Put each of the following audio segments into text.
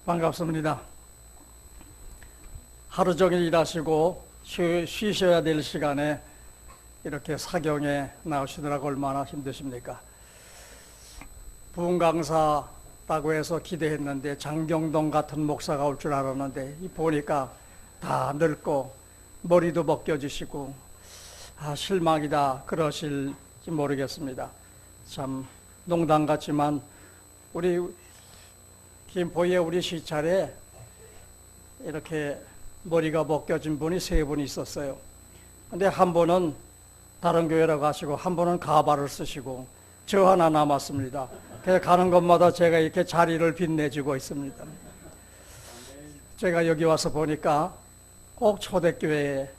반갑습니다. 하루 종일 일하시고 쉬셔야 될 시간에 이렇게 사경에 나오시느라고 얼마나 힘드십니까? 부흥 강사라고 해서 기대했는데 장경동 같은 목사가 올 줄 알았는데 보니까 다 늙고 머리도 벗겨지시고 실망이다 그러실지 모르겠습니다. 참 농담 같지만 우리 김포에 우리 시찰에 이렇게 머리가 벗겨진 분이 3분 있었어요. 근데 한 분은 다른 교회로 가시고 한 분은 가발을 쓰시고 저 하나 남았습니다. 그래서 가는 곳마다 제가 이렇게 자리를 빛내주고 있습니다. 제가 여기 와서 보니까 꼭 초대교회에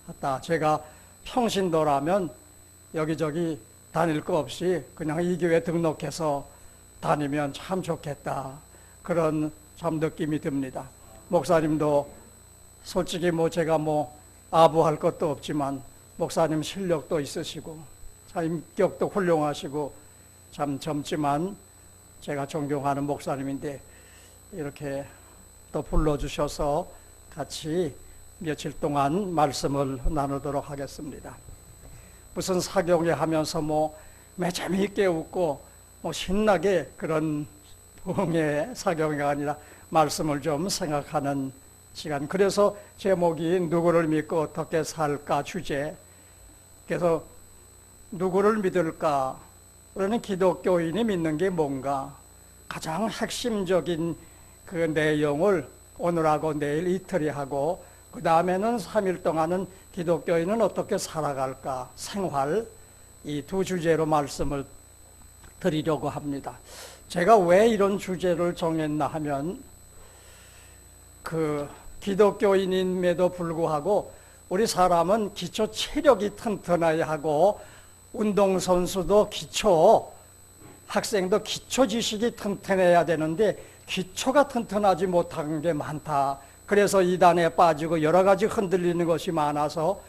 갔다. 제가 평신도라면 여기저기 다닐 거 없이 그냥 이 교회 등록해서 다니면 참 좋겠다. 그런 참 느낌이 듭니다. 목사님도 솔직히 제가 아부할 것도 없지만 목사님 실력도 있으시고 참 인격도 훌륭하시고 참 젊지만 제가 존경하는 목사님인데 이렇게 또 불러주셔서 같이 며칠 동안 말씀을 나누도록 하겠습니다. 무슨 사경회 하면서 매 재미있게 웃고 신나게 그런 부흥의 사경회가 아니라 말씀을 좀 생각하는 시간. 그래서 제목이 누구를 믿고 어떻게 살까 주제. 그래서 누구를 믿을까? 우리는 기독교인이 믿는 게 뭔가? 가장 핵심적인 그 내용을 오늘하고 내일 이틀이 하고 그 다음에는 3일 동안은 기독교인은 어떻게 살아갈까? 생활. 이 두 주제로 말씀을 드리려고 합니다. 제가 왜 이런 주제를 정했나 하면 기독교인임에도 불구하고 우리 사람은 기초 체력이 튼튼해야 하고 운동선수도 학생도 기초 지식이 튼튼해야 되는데 기초가 튼튼하지 못한 게 많다. 그래서 이단에 빠지고 여러 가지 흔들리는 것이 많아서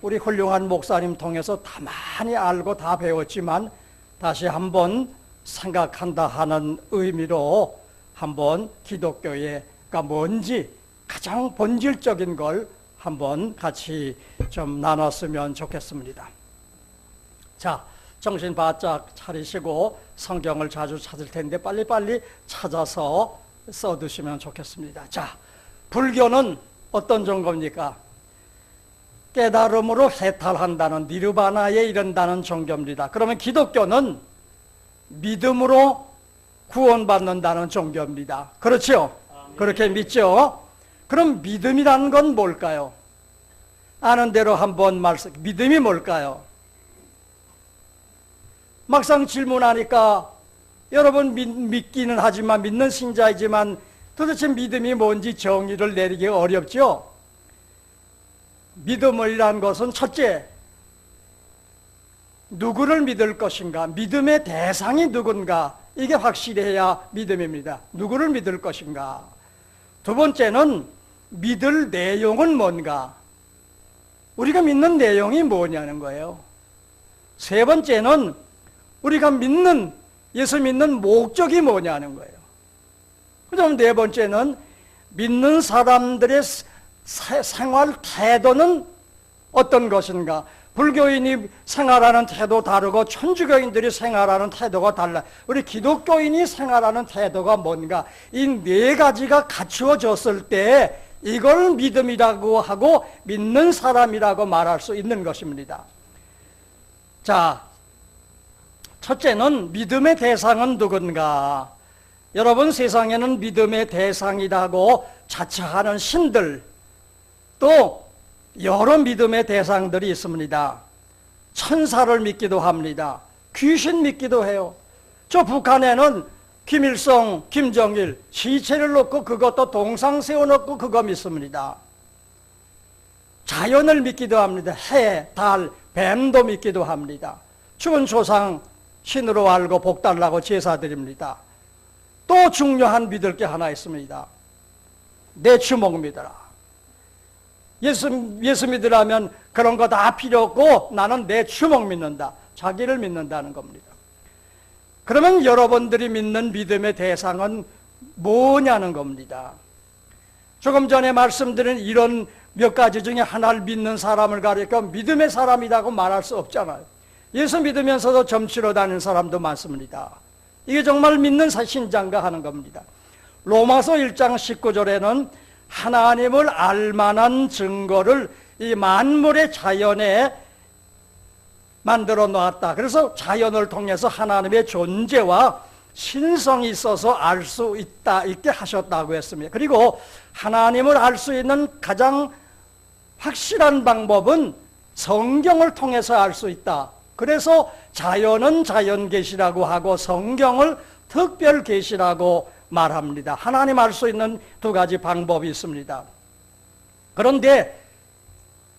우리 훌륭한 목사님 통해서 다 많이 알고 다 배웠지만 다시 한번 생각한다 하는 의미로 한번 기독교가 뭔지 가장 본질적인 걸 한번 같이 좀 나눴으면 좋겠습니다. 자, 정신 바짝 차리시고 성경을 자주 찾을 텐데 빨리빨리 찾아서 써두시면 좋겠습니다. 자, 불교는 어떤 종교입니까? 깨달음으로 해탈한다는 니르바나에 이른다는 종교입니다. 그러면 기독교는 믿음으로 구원받는다는 종교입니다. 그렇죠? 그렇게 믿죠? 그럼 믿음이라는 건 뭘까요? 아는 대로 한번 믿음이 뭘까요? 막상 질문하니까 여러분 믿기는 하지만 믿는 신자이지만 도대체 믿음이 뭔지 정의를 내리기 어렵죠? 믿음이라는 것은 첫째, 누구를 믿을 것인가? 믿음의 대상이 누군가? 이게 확실해야 믿음입니다. 누구를 믿을 것인가? 두 번째는 믿을 내용은 뭔가? 우리가 믿는 내용이 뭐냐는 거예요. 세 번째는 우리가 예수 믿는 목적이 뭐냐는 거예요. 그다음 네 번째는 믿는 사람들의 생활 태도는 어떤 것인가? 불교인이 생활하는 태도 다르고 천주교인들이 생활하는 태도가 달라. 우리 기독교인이 생활하는 태도가 뭔가? 이 네 가지가 갖추어졌을 때 이걸 믿음이라고 하고 믿는 사람이라고 말할 수 있는 것입니다. 자, 첫째는 믿음의 대상은 누군가? 여러분, 세상에는 믿음의 대상이라고 자처하는 신들, 또 여러 믿음의 대상들이 있습니다. 천사를 믿기도 합니다. 귀신 믿기도 해요. 저 북한에는 김일성, 김정일 시체를 놓고 그것도 동상 세워놓고 그거 믿습니다. 자연을 믿기도 합니다. 해, 달, 뱀도 믿기도 합니다. 죽은 조상 신으로 알고 복달라고 제사드립니다. 또 중요한 믿을 게 하나 있습니다. 내 주먹 믿어라. 예수 믿으라면 그런 거 다 필요 없고 나는 내 주먹 믿는다. 자기를 믿는다는 겁니다. 그러면 여러분들이 믿는 믿음의 대상은 뭐냐는 겁니다. 조금 전에 말씀드린 이런 몇 가지 중에 하나를 믿는 사람을 가리켜 믿음의 사람이라고 말할 수 없잖아요. 예수 믿으면서도 점치러 다니는 사람도 많습니다. 이게 정말 믿는 신자인가 하는 겁니다. 로마서 1장 19절에는 하나님을 알만한 증거를 이 만물의 자연에 만들어 놓았다. 그래서 자연을 통해서 하나님의 존재와 신성이 있어서 알 수 있게 하셨다고 했습니다. 그리고 하나님을 알 수 있는 가장 확실한 방법은 성경을 통해서 알 수 있다. 그래서 자연은 자연 계시라고 하고 성경을 특별 계시라고 말합니다. 하나님 알 수 있는 두 가지 방법이 있습니다. 그런데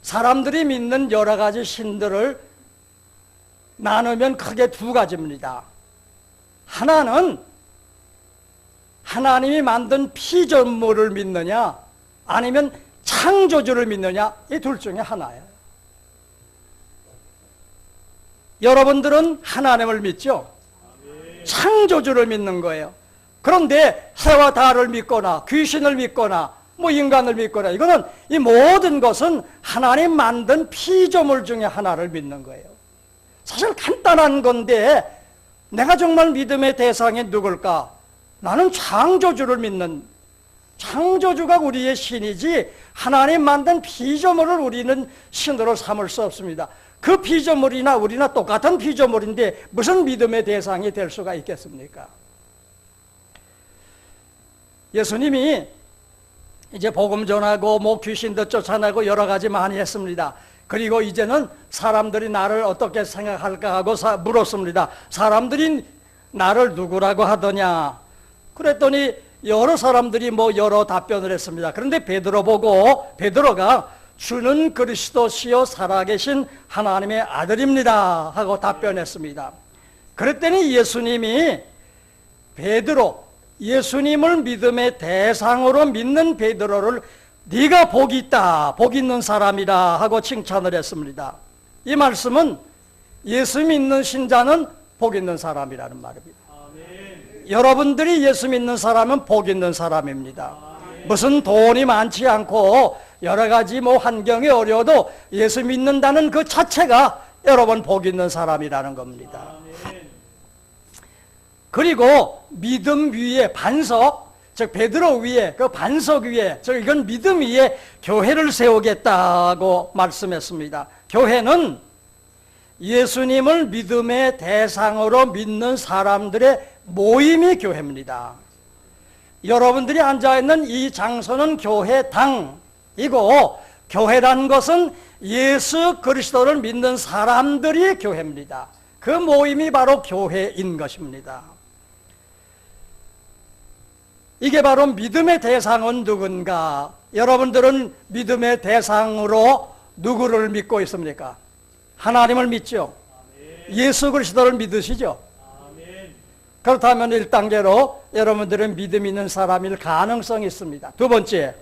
사람들이 믿는 여러 가지 신들을 나누면 크게 두 가지입니다. 하나는 하나님이 만든 피조물을 믿느냐 아니면 창조주를 믿느냐, 이 둘 중에 하나예요. 여러분들은 하나님을 믿죠? 창조주를 믿는 거예요. 그런데 해와 달을 믿거나 귀신을 믿거나 뭐 인간을 믿거나 이거는 이 모든 것은 하나님 만든 피조물 중에 하나를 믿는 거예요. 사실 간단한 건데 내가 정말 믿음의 대상이 누굴까? 나는 창조주를 믿는, 창조주가 우리의 신이지 하나님 만든 피조물을 우리는 신으로 삼을 수 없습니다. 그 피조물이나 우리나 똑같은 피조물인데 무슨 믿음의 대상이 될 수가 있겠습니까? 예수님이 이제 복음 전하고 뭐 귀신도 쫓아내고 여러 가지 많이 했습니다. 그리고 이제는 사람들이 나를 어떻게 생각할까 하고 물었습니다. 사람들이 나를 누구라고 하더냐? 그랬더니 여러 사람들이 뭐 여러 답변을 했습니다. 그런데 베드로 보고 베드로가 주는 그리스도시요 살아계신 하나님의 아들입니다 하고 답변했습니다. 그랬더니 예수님이 베드로, 예수님을 믿음의 대상으로 믿는 베드로를 네가 복이 있다, 복 있는 사람이다 하고 칭찬을 했습니다. 이 말씀은 예수 믿는 신자는 복 있는 사람이라는 말입니다. 아멘. 여러분들이 예수 믿는 사람은 복 있는 사람입니다. 아멘. 무슨 돈이 많지 않고 여러 가지 뭐 환경이 어려워도 예수 믿는다는 그 자체가 여러분 복 있는 사람이라는 겁니다. 아멘. 그리고 믿음 위에 반석, 즉 베드로 위에 그 반석 위에, 즉 이건 믿음 위에 교회를 세우겠다고 말씀했습니다. 교회는 예수님을 믿음의 대상으로 믿는 사람들의 모임이 교회입니다. 여러분들이 앉아있는 이 장소는 교회당이고 교회란 것은 예수 그리스도를 믿는 사람들이 교회입니다. 그 모임이 바로 교회인 것입니다. 이게 바로 믿음의 대상은 누군가? 여러분들은 믿음의 대상으로 누구를 믿고 있습니까? 하나님을 믿죠? 아멘. 예수 그리스도를 믿으시죠? 아멘. 그렇다면 1단계로 여러분들은 믿음 있는 사람일 가능성이 있습니다. 두 번째,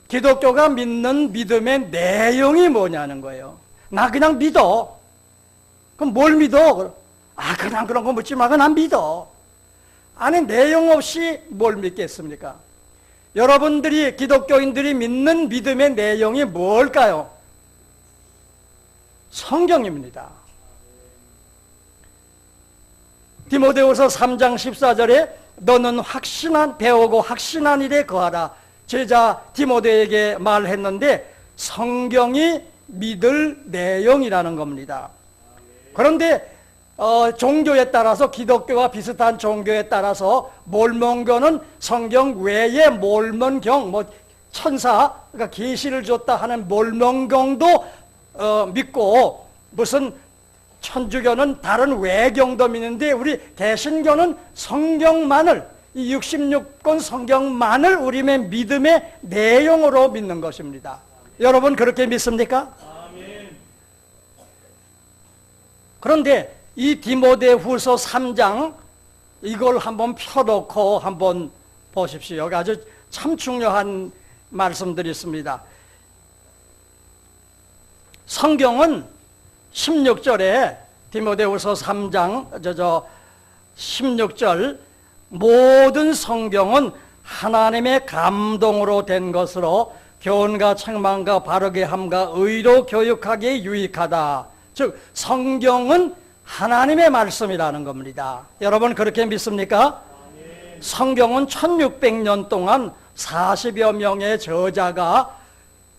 기독교가 믿는 믿음의 내용이 뭐냐는 거예요. 나 그냥 믿어. 그럼 뭘 믿어? 그냥 그런 거 묻지 말고 난 믿어. 아니, 내용 없이 뭘 믿겠습니까? 여러분들이 기독교인들이 믿는 믿음의 내용이 뭘까요? 성경입니다. 디모데후서 3장 14절에 너는 배우고 확신한 일에 거하라. 제자 디모데에게 말했는데 성경이 믿을 내용이라는 겁니다. 그런데 종교에 따라서 기독교와 비슷한 종교에 따라서 몰몬교는 성경 외에 몰몬경, 뭐 천사, 그러니까 계시를 줬다 하는 몰몬경도 믿고 무슨 천주교는 다른 외경도 믿는데 우리 개신교는 성경만을, 이 66권 성경만을 우리의 믿음의 내용으로 믿는 것입니다. 여러분 그렇게 믿습니까? 아멘. 그런데 이 디모데후서 3장 이걸 한번 펴놓고 한번 보십시오. 여기 아주 참 중요한 말씀들이 있습니다. 성경은 16절에 디모데후서 3장 16절 모든 성경은 하나님의 감동으로 된 것으로 교훈과 책망과 바르게 함과 의로 교육하기에 유익하다. 즉 성경은 하나님의 말씀이라는 겁니다. 여러분 그렇게 믿습니까? 성경은 1600년 동안 40여 명의 저자가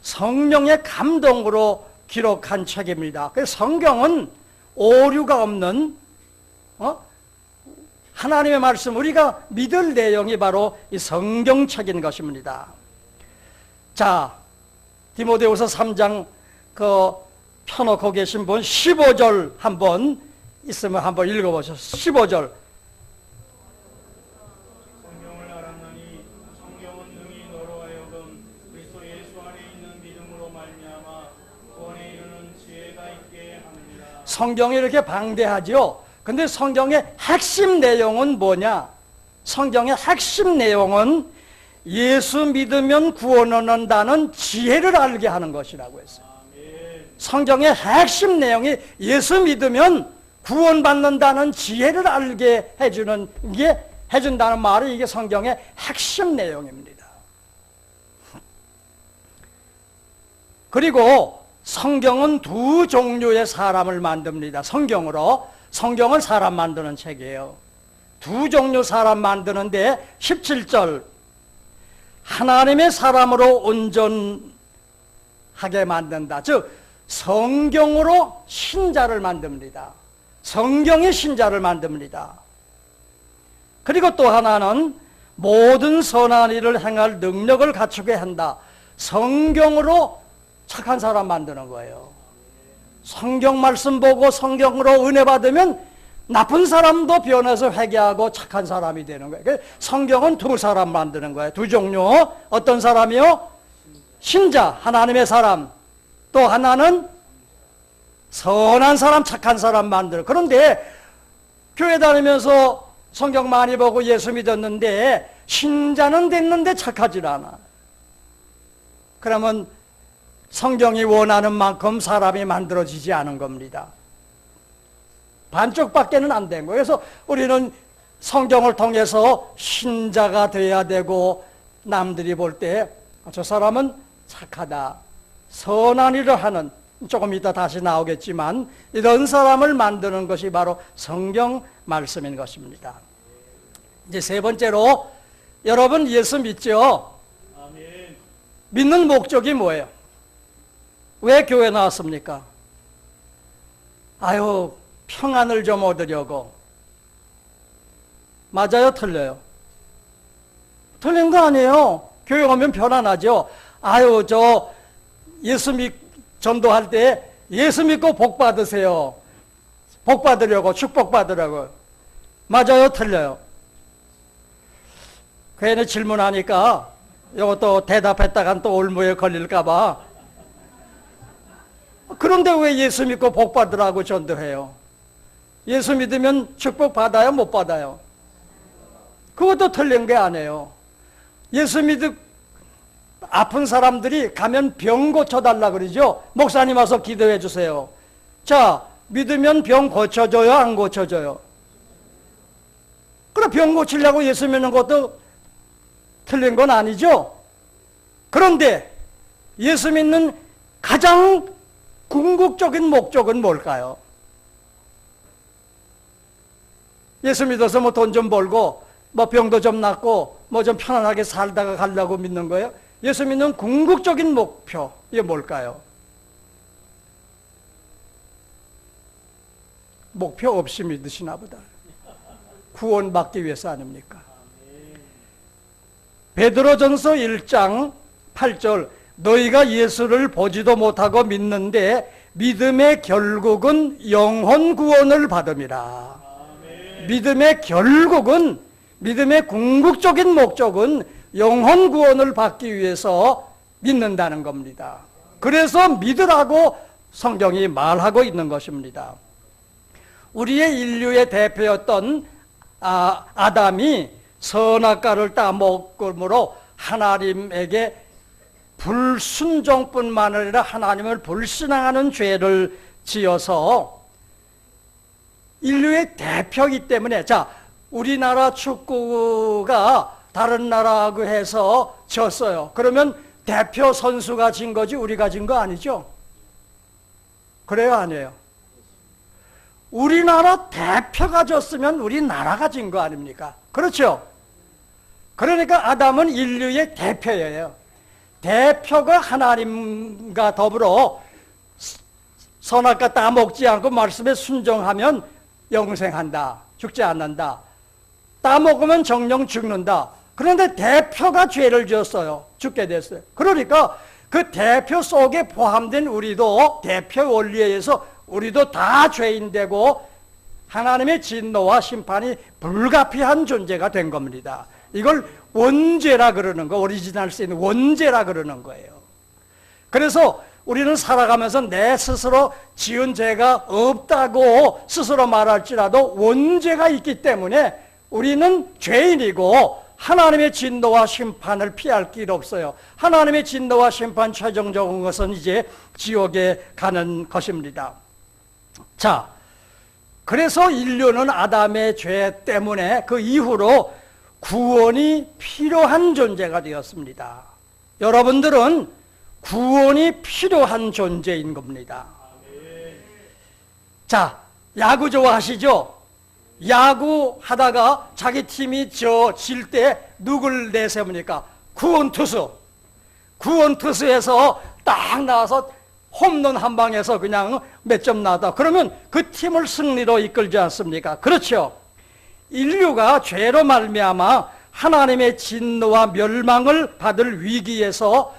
성령의 감동으로 기록한 책입니다. 그래서 성경은 오류가 없는 하나님의 말씀, 우리가 믿을 내용이 바로 이 성경책인 것입니다. 자, 디모데후서 3장 펴놓고 계신 분 15절 한번 있으면 한번 읽어보세요. 15절. 성경을 알았나니 성경은 능히 너로 하여금 그리스도 예수 안에 있는 믿음으로 말미암아 구원에 이르는 지혜가 있게 합니다. 성경이 이렇게 방대하죠. 근데 성경의 핵심 내용은 뭐냐? 성경의 핵심 내용은 예수 믿으면 구원 얻는다는 지혜를 알게 하는 것이라고 했어요. 성경의 핵심 내용이 예수 믿으면 구원받는다는 지혜를 알게 해준다는 말이 이게 성경의 핵심 내용입니다. 그리고 성경은 두 종류의 사람을 만듭니다. 성경은 사람 만드는 책이에요. 두 종류 사람 만드는데 17절 하나님의 사람으로 온전하게 만든다. 즉 성경으로 신자를 만듭니다. 성경의 신자를 만듭니다. 그리고 또 하나는 모든 선한 일을 행할 능력을 갖추게 한다. 성경으로 착한 사람 만드는 거예요. 성경 말씀 보고 성경으로 은혜 받으면 나쁜 사람도 변해서 회개하고 착한 사람이 되는 거예요. 성경은 두 사람 만드는 거예요. 두 종류. 어떤 사람이요? 신자, 하나님의 사람. 또 하나는 선한 사람, 착한 사람 만들어. 그런데 교회 다니면서 성경 많이 보고 예수 믿었는데 신자는 됐는데 착하질 않아. 그러면 성경이 원하는 만큼 사람이 만들어지지 않은 겁니다. 반쪽밖에는 안 된 거예요. 그래서 우리는 성경을 통해서 신자가 돼야 되고 남들이 볼 때 저 사람은 착하다, 선한 일을 하는, 조금 이따 다시 나오겠지만 이런 사람을 만드는 것이 바로 성경 말씀인 것입니다. 이제 세 번째로 여러분 예수 믿죠? 아멘. 믿는 목적이 뭐예요? 왜 교회 나왔습니까? 아유, 평안을 좀 얻으려고. 맞아요? 틀려요? 틀린 거 아니에요. 교회 오면 편안하죠. 아유, 저 예수 전도할 때 예수 믿고 복 받으세요. 복 받으려고, 축복 받으려고. 맞아요? 틀려요? 괜히 질문하니까 이것도 대답했다간 또 올무에 걸릴까봐. 그런데 왜 예수 믿고 복 받으라고 전도해요? 예수 믿으면 축복 받아요? 못 받아요? 그것도 틀린 게 아니에요. 예수 믿으 아픈 사람들이 가면 병 고쳐달라 그러죠. 목사님 와서 기도해 주세요. 자, 믿으면 병 고쳐줘요? 안 고쳐줘요? 그럼 병 고치려고 예수 믿는 것도 틀린 건 아니죠. 그런데 예수 믿는 가장 궁극적인 목적은 뭘까요? 예수 믿어서 뭐 돈 좀 벌고 뭐 병도 좀 낫고 뭐 좀 편안하게 살다가 가려고 믿는 거예요? 예수 믿는 궁극적인 목표, 이게 뭘까요? 목표 없이 믿으시나 보다. 구원받기 위해서 아닙니까? 베드로전서 1장 8절 너희가 예수를 보지도 못하고 믿는데 믿음의 결국은 영혼 구원을 받음이라. 믿음의 결국은, 믿음의 궁극적인 목적은 영혼 구원을 받기 위해서 믿는다는 겁니다. 그래서 믿으라고 성경이 말하고 있는 것입니다. 우리의 인류의 대표였던 아담이 선악과를 따먹음으로 하나님에게 불순종뿐만 아니라 하나님을 불신앙하는 죄를 지어서 인류의 대표이기 때문에, 자, 우리나라 축구가 다른 나라하고 해서 졌어요. 그러면 대표 선수가 진 거지 우리가 진 거 아니죠? 그래요, 아니에요? 우리나라 대표가 졌으면 우리나라가 진 거 아닙니까? 그렇죠? 그러니까 아담은 인류의 대표예요. 대표가 하나님과 더불어 선악과 따먹지 않고 말씀에 순종하면 영생한다. 죽지 않는다. 따먹으면 정령 죽는다. 그런데 대표가 죄를 지었어요. 죽게 됐어요. 그러니까 그 대표 속에 포함된 우리도 대표 원리에 의해서 우리도 다 죄인되고 하나님의 진노와 심판이 불가피한 존재가 된 겁니다. 이걸 원죄라 그러는 거, 오리지널 신 원죄라 그러는 거예요. 그래서 우리는 살아가면서 내 스스로 지은 죄가 없다고 스스로 말할지라도 원죄가 있기 때문에 우리는 죄인이고 하나님의 진노와 심판을 피할 길 없어요. 하나님의 진노와 심판 최종적인 것은 이제 지옥에 가는 것입니다. 자, 그래서 인류는 아담의 죄 때문에 그 이후로 구원이 필요한 존재가 되었습니다. 여러분들은 구원이 필요한 존재인 겁니다. 자, 야구 좋아하시죠? 야구 하다가 자기 팀이 질 때 누굴 내세웁니까? 구원투수. 구원투수에서 딱 나와서 홈런 한 방에서 그냥 몇 점 나왔다. 그러면 그 팀을 승리로 이끌지 않습니까? 그렇죠. 인류가 죄로 말미암아 하나님의 진노와 멸망을 받을 위기에서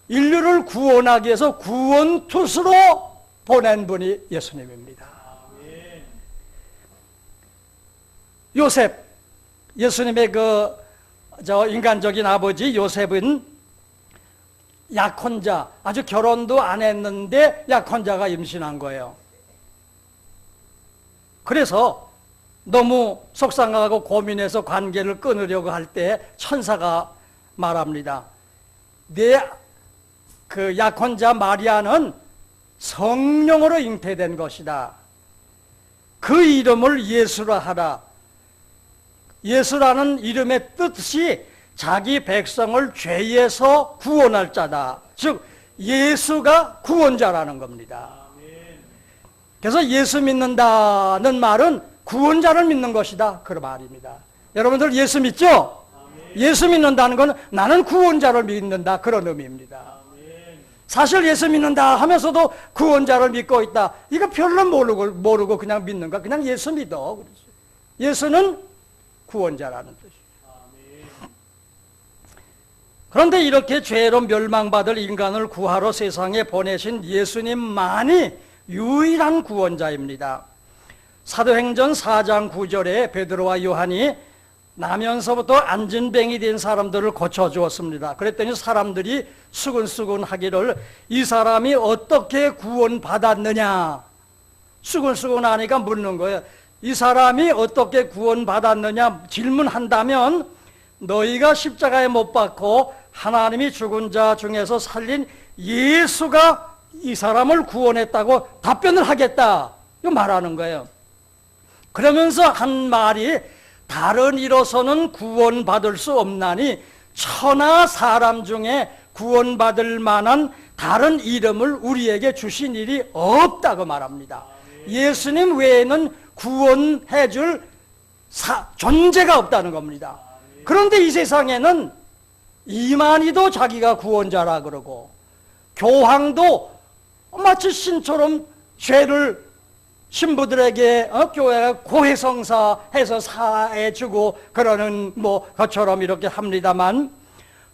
인류를 구원하기 위해서 구원투수로 보낸 분이 예수님입니다. 요셉, 예수님의 인간적인 아버지 요셉은 약혼자, 아주 결혼도 안 했는데 약혼자가 임신한 거예요. 그래서 너무 속상하고 고민해서 관계를 끊으려고 할 때 천사가 말합니다. 그 약혼자 마리아는 성령으로 잉태된 것이다. 그 이름을 예수라 하라. 예수라는 이름의 뜻이 자기 백성을 죄에서 구원할 자다. 즉 예수가 구원자라는 겁니다. 그래서 예수 믿는다는 말은 구원자를 믿는 것이다. 그 말입니다. 여러분들 예수 믿죠? 예수 믿는다는 건 나는 구원자를 믿는다. 그런 의미입니다. 사실 예수 믿는다 하면서도 구원자를 믿고 있다. 이거 별로 모르고 그냥 믿는가? 그냥 예수 믿어. 예수는 구원자라는 뜻이에요. 그런데 이렇게 죄로 멸망받을 인간을 구하러 세상에 보내신 예수님만이 유일한 구원자입니다. 사도행전 4장 9절에 베드로와 요한이 나면서부터 안진뱅이 된 사람들을 고쳐주었습니다. 그랬더니 사람들이 수근수근 하기를 이 사람이 어떻게 구원받았느냐? 수근수근 하니까 묻는 거예요. 이 사람이 어떻게 구원받았느냐 질문한다면 너희가 십자가에 못 박고 하나님이 죽은 자 중에서 살린 예수가 이 사람을 구원했다고 답변을 하겠다. 이거 말하는 거예요. 그러면서 한 말이 다른 이로서는 구원받을 수 없나니 천하 사람 중에 구원받을 만한 다른 이름을 우리에게 주신 일이 없다고 말합니다. 예수님 외에는 구원해 줄 존재가 없다는 겁니다. 그런데 이 세상에는 이만희도 자기가 구원자라 그러고 교황도 마치 신처럼 죄를 신부들에게 교회가 고해성사해서 사해주고 그러는 것처럼 이렇게 합니다만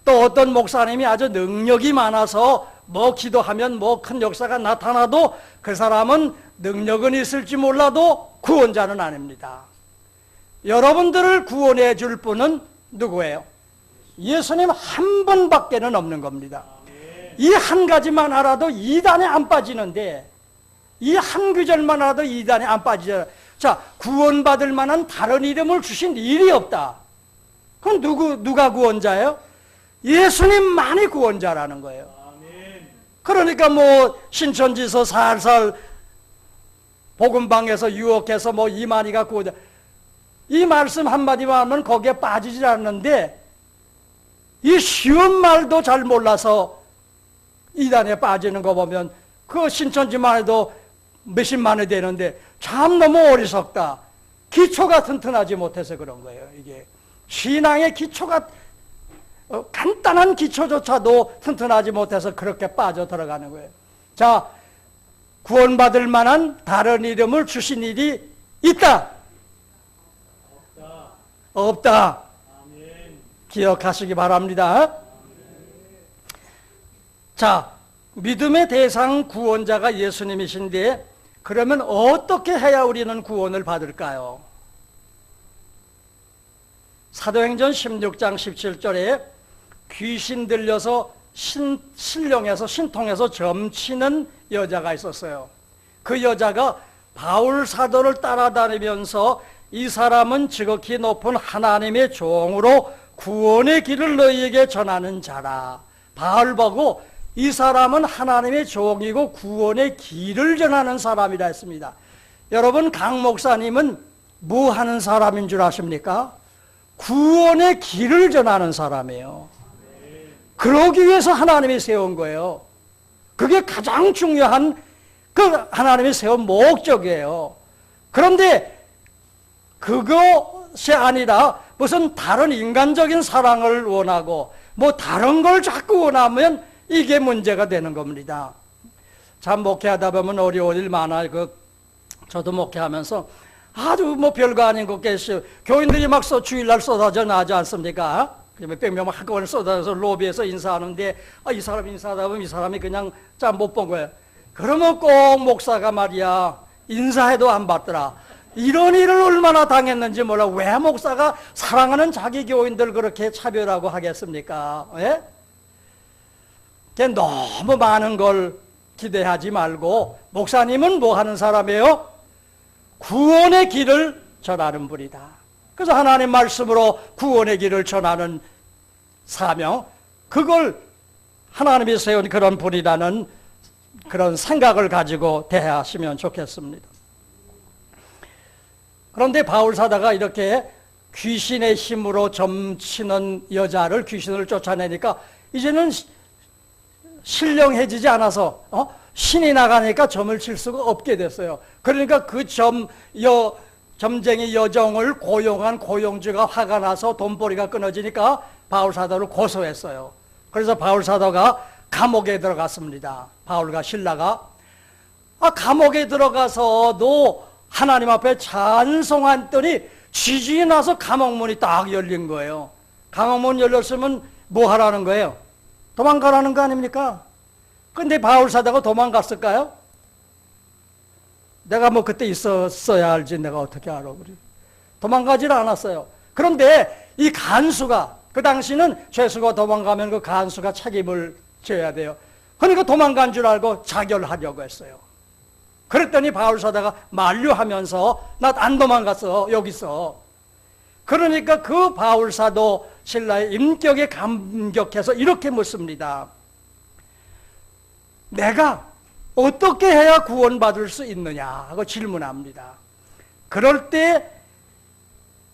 또 어떤 목사님이 아주 능력이 많아서 기도하면 큰 역사가 나타나도 그 사람은 능력은 있을지 몰라도 구원자는 아닙니다. 여러분들을 구원해 줄 분은 누구예요? 예수님 한 분밖에는 없는 겁니다. 이 한 가지만 알아도 이단에 안 빠지는데 이 한 구절만 알아도 이단에 안 빠지잖아요. 자, 구원받을 만한 다른 이름을 주신 일이 없다. 그럼 누가 구원자예요? 예수님만이 구원자라는 거예요. 그러니까 신천지에서 살살 복음방에서 유혹해서 이만희가 구원자. 이 말씀 한마디만 하면 거기에 빠지질 않는데 이 쉬운 말도 잘 몰라서 이단에 빠지는 거 보면 그 신천지만 해도 몇십만 원이 되는데 참 너무 어리석다. 기초가 튼튼하지 못해서 그런 거예요. 이게 신앙의 기초가 간단한 기초조차도 튼튼하지 못해서 그렇게 빠져 들어가는 거예요. 자, 구원받을 만한 다른 이름을 주신 일이 있다. 없다. 기억하시기 바랍니다. 자, 믿음의 대상 구원자가 예수님이신데 그러면 어떻게 해야 우리는 구원을 받을까요? 사도행전 16장 17절에 귀신 들려서 신령에서 신통에서 점치는 여자가 있었어요. 그 여자가 바울 사도를 따라다니면서 이 사람은 지극히 높은 하나님의 종으로 구원의 길을 너희에게 전하는 자라. 바울 보고 이 사람은 하나님의 종이고 구원의 길을 전하는 사람이라 했습니다. 여러분, 강 목사님은 뭐 하는 사람인 줄 아십니까? 구원의 길을 전하는 사람이에요. 그러기 위해서 하나님이 세운 거예요. 그게 가장 중요한 그 하나님이 세운 목적이에요. 그런데 그것이 아니라 무슨 다른 인간적인 사랑을 원하고 뭐 다른 걸 자꾸 원하면 이게 문제가 되는 겁니다. 참 목회하다 보면 어려운 일 많아요. 저도 목회하면서 아주 뭐 별거 아닌 것 계시요. 교인들이 막 주일날 쏟아져 나지 않습니까? 몇백 명 한꺼번에 쏟아져서 로비에서 인사하는데 이 사람 인사하다 보면 이 사람이 그냥 잘 못 본 거예요. 그러면 꼭 목사가 말이야 인사해도 안 받더라. 이런 일을 얼마나 당했는지 몰라. 왜 목사가 사랑하는 자기 교인들 그렇게 차별하고 하겠습니까? 예? 너무 많은 걸 기대하지 말고 목사님은 뭐 하는 사람이에요? 구원의 길을 전하는 분이다. 그래서 하나님 말씀으로 구원의 길을 전하는 사명, 그걸 하나님이 세운 그런 분이라는 그런 생각을 가지고 대하시면 좋겠습니다. 그런데 바울 사도가 이렇게 귀신의 힘으로 점치는 여자를 귀신을 쫓아내니까 이제는 신령해지지 않아서 신이 나가니까 점을 칠 수가 없게 됐어요. 그러니까 그 점쟁이 여종을 고용한 고용주가 화가 나서 돈벌이가 끊어지니까 바울 사도를 고소했어요. 그래서 바울 사도가 감옥에 들어갔습니다. 바울과 신라가 감옥에 들어가서도 하나님 앞에 찬송했더니 지진이 나서 감옥문이 딱 열린 거예요. 감옥문 열렸으면 뭐 하라는 거예요? 도망가라는 거 아닙니까? 근데 바울 사도가 도망갔을까요? 내가 뭐 그때 있었어야 알지 내가 어떻게 알아. 도망가질 않았어요. 그런데 이 간수가 그 당시는 죄수가 도망가면 그 간수가 책임을 져야 돼요. 그러니까 도망간 줄 알고 자결하려고 했어요. 그랬더니 바울 사도가 만류하면서 나 안 도망갔어 여기서. 그러니까 그 바울 사도 신라의 인격에 감격해서 이렇게 묻습니다. 내가 어떻게 해야 구원받을 수 있느냐 하고 질문합니다. 그럴 때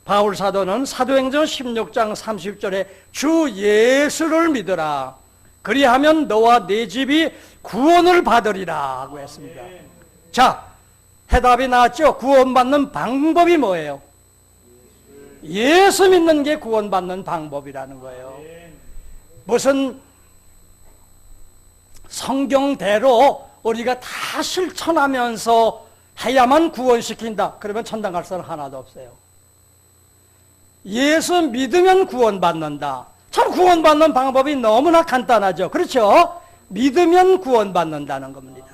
바울 사도는 사도행전 16장 30절에 주 예수를 믿으라. 그리하면 너와 네 집이 구원을 받으리라 하고 했습니다. 자, 해답이 나왔죠? 구원받는 방법이 뭐예요? 예수 믿는 게 구원받는 방법이라는 거예요. 무슨 성경대로 우리가 다 실천하면서 해야만 구원시킨다. 그러면 천당 갈 사람 하나도 없어요. 예수 믿으면 구원받는다. 참 구원받는 방법이 너무나 간단하죠. 그렇죠? 믿으면 구원받는다는 겁니다.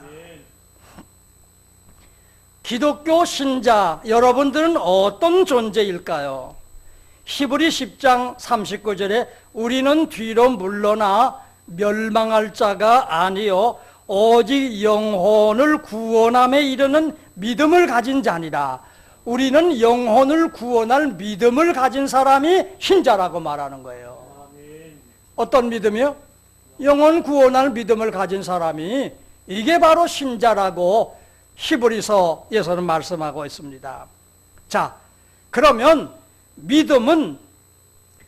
기독교 신자 여러분들은 어떤 존재일까요? 히브리 10장 39절에 우리는 뒤로 물러나 멸망할 자가 아니요 오직 영혼을 구원함에 이르는 믿음을 가진 자니라. 우리는 영혼을 구원할 믿음을 가진 사람이 신자라고 말하는 거예요. 어떤 믿음이요? 영혼 구원할 믿음을 가진 사람이, 이게 바로 신자라고 히브리서에서는 말씀하고 있습니다. 자, 그러면 믿음은,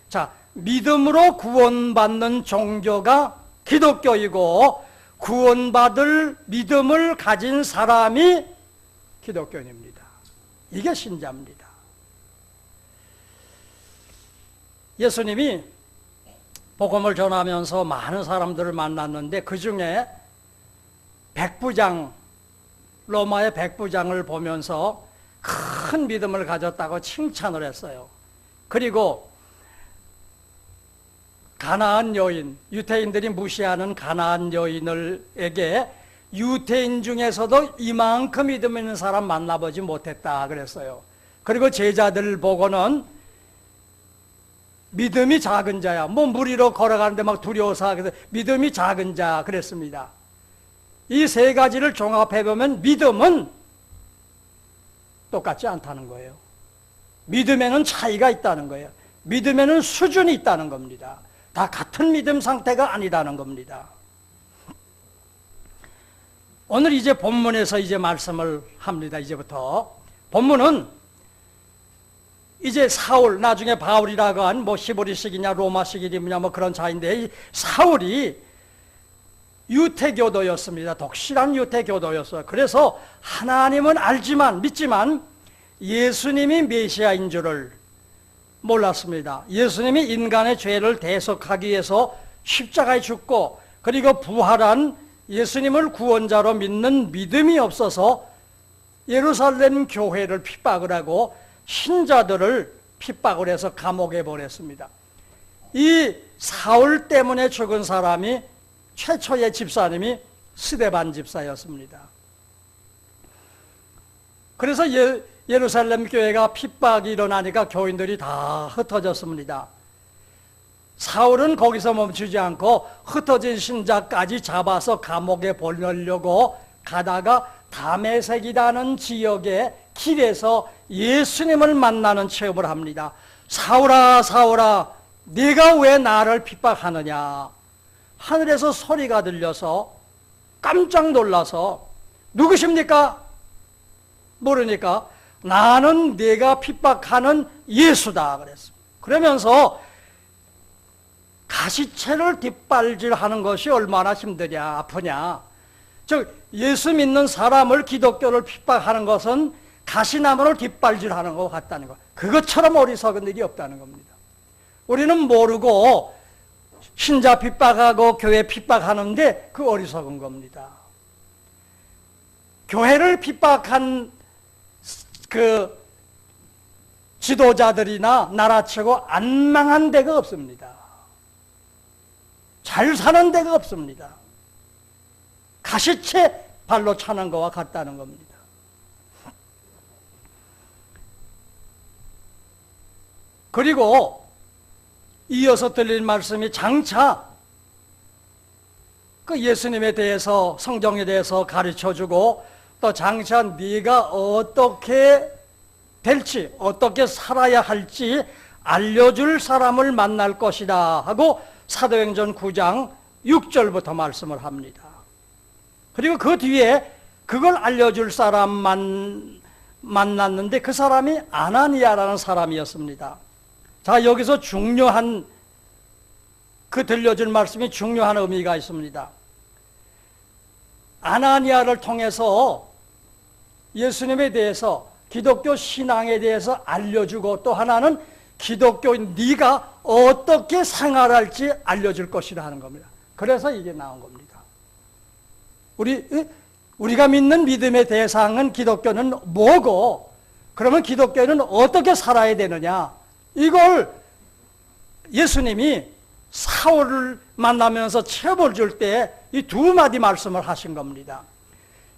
자, 믿음으로 구원받는 종교가 기독교이고 구원받을 믿음을 가진 사람이 기독교인입니다. 이게 신자입니다. 예수님이 복음을 전하면서 많은 사람들을 만났는데 그 중에 백부장, 로마의 백부장을 보면서 큰 믿음을 가졌다고 칭찬을 했어요. 그리고 가나안 여인, 유태인들이 무시하는 가나안 여인에게 유태인 중에서도 이만큼 믿음 있는 사람 만나보지 못했다 그랬어요. 그리고 제자들 보고는 믿음이 작은 자야, 뭐 무리로 걸어가는데 막 두려워서 믿음이 작은 자 그랬습니다. 이 세 가지를 종합해보면 믿음은 똑같지 않다는 거예요. 믿음에는 차이가 있다는 거예요. 믿음에는 수준이 있다는 겁니다. 다 같은 믿음 상태가 아니라는 겁니다. 오늘 이제 본문에서 이제 말씀을 합니다. 이제부터 본문은 이제 사울, 나중에 바울이라고 한 뭐 히브리식이냐 로마식이냐 뭐 그런 차이인데, 사울이 유태교도였습니다. 독실한 유태교도였어요. 그래서 하나님은 알지만, 믿지만 예수님이 메시아인 줄을 몰랐습니다. 예수님이 인간의 죄를 대속하기 위해서 십자가에 죽고 그리고 부활한 예수님을 구원자로 믿는 믿음이 없어서 예루살렘 교회를 핍박을 하고 신자들을 핍박을 해서 감옥에 보냈습니다. 이 사울 때문에 죽은 사람이 최초의 집사님이 스데반 집사였습니다. 그래서 예루살렘 교회가 핍박이 일어나니까 교인들이 다 흩어졌습니다. 사울은 거기서 멈추지 않고 흩어진 신자까지 잡아서 감옥에 보내려고 가다가 다메섹이라는 지역의 길에서 예수님을 만나는 체험을 합니다. 사울아, 사울아, 네가 왜 나를 핍박하느냐? 하늘에서 소리가 들려서 깜짝 놀라서, 누구십니까? 모르니까 나는 네가 핍박하는 예수다 그랬습니다. 그러면서 가시채를 뒷발질하는 것이 얼마나 힘드냐, 아프냐. 즉 예수 믿는 사람을, 기독교를 핍박하는 것은 가시나무를 뒷발질하는 것 같다는 것. 그것처럼 어리석은 일이 없다는 겁니다. 우리는 모르고 신자 핍박하고 교회 핍박하는데 그 어리석은 겁니다. 교회를 핍박한 그 지도자들이나 나라치고 안 망한 데가 없습니다. 잘 사는 데가 없습니다. 가시채 발로 차는 것과 같다는 겁니다. 그리고 이어서 들린 말씀이 장차 그 예수님에 대해서, 성경에 대해서 가르쳐주고 또 장차 네가 어떻게 될지, 어떻게 살아야 할지 알려줄 사람을 만날 것이다 하고 사도행전 9장 6절부터 말씀을 합니다. 그리고 그 뒤에 그걸 알려줄 사람만 만났는데 그 사람이 아나니아라는 사람이었습니다. 자, 여기서 중요한, 그 들려준 말씀이 중요한 의미가 있습니다. 아나니아를 통해서 예수님에 대해서, 기독교 신앙에 대해서 알려주고, 또 하나는 기독교인 네가 어떻게 생활할지 알려줄 것이라 하는 겁니다. 그래서 이게 나온 겁니다. 우리가 믿는 믿음의 대상은 기독교는 뭐고, 그러면 기독교는 어떻게 살아야 되느냐, 이걸 예수님이 사울을 만나면서 체험을 줄 때 이 두 마디 말씀을 하신 겁니다.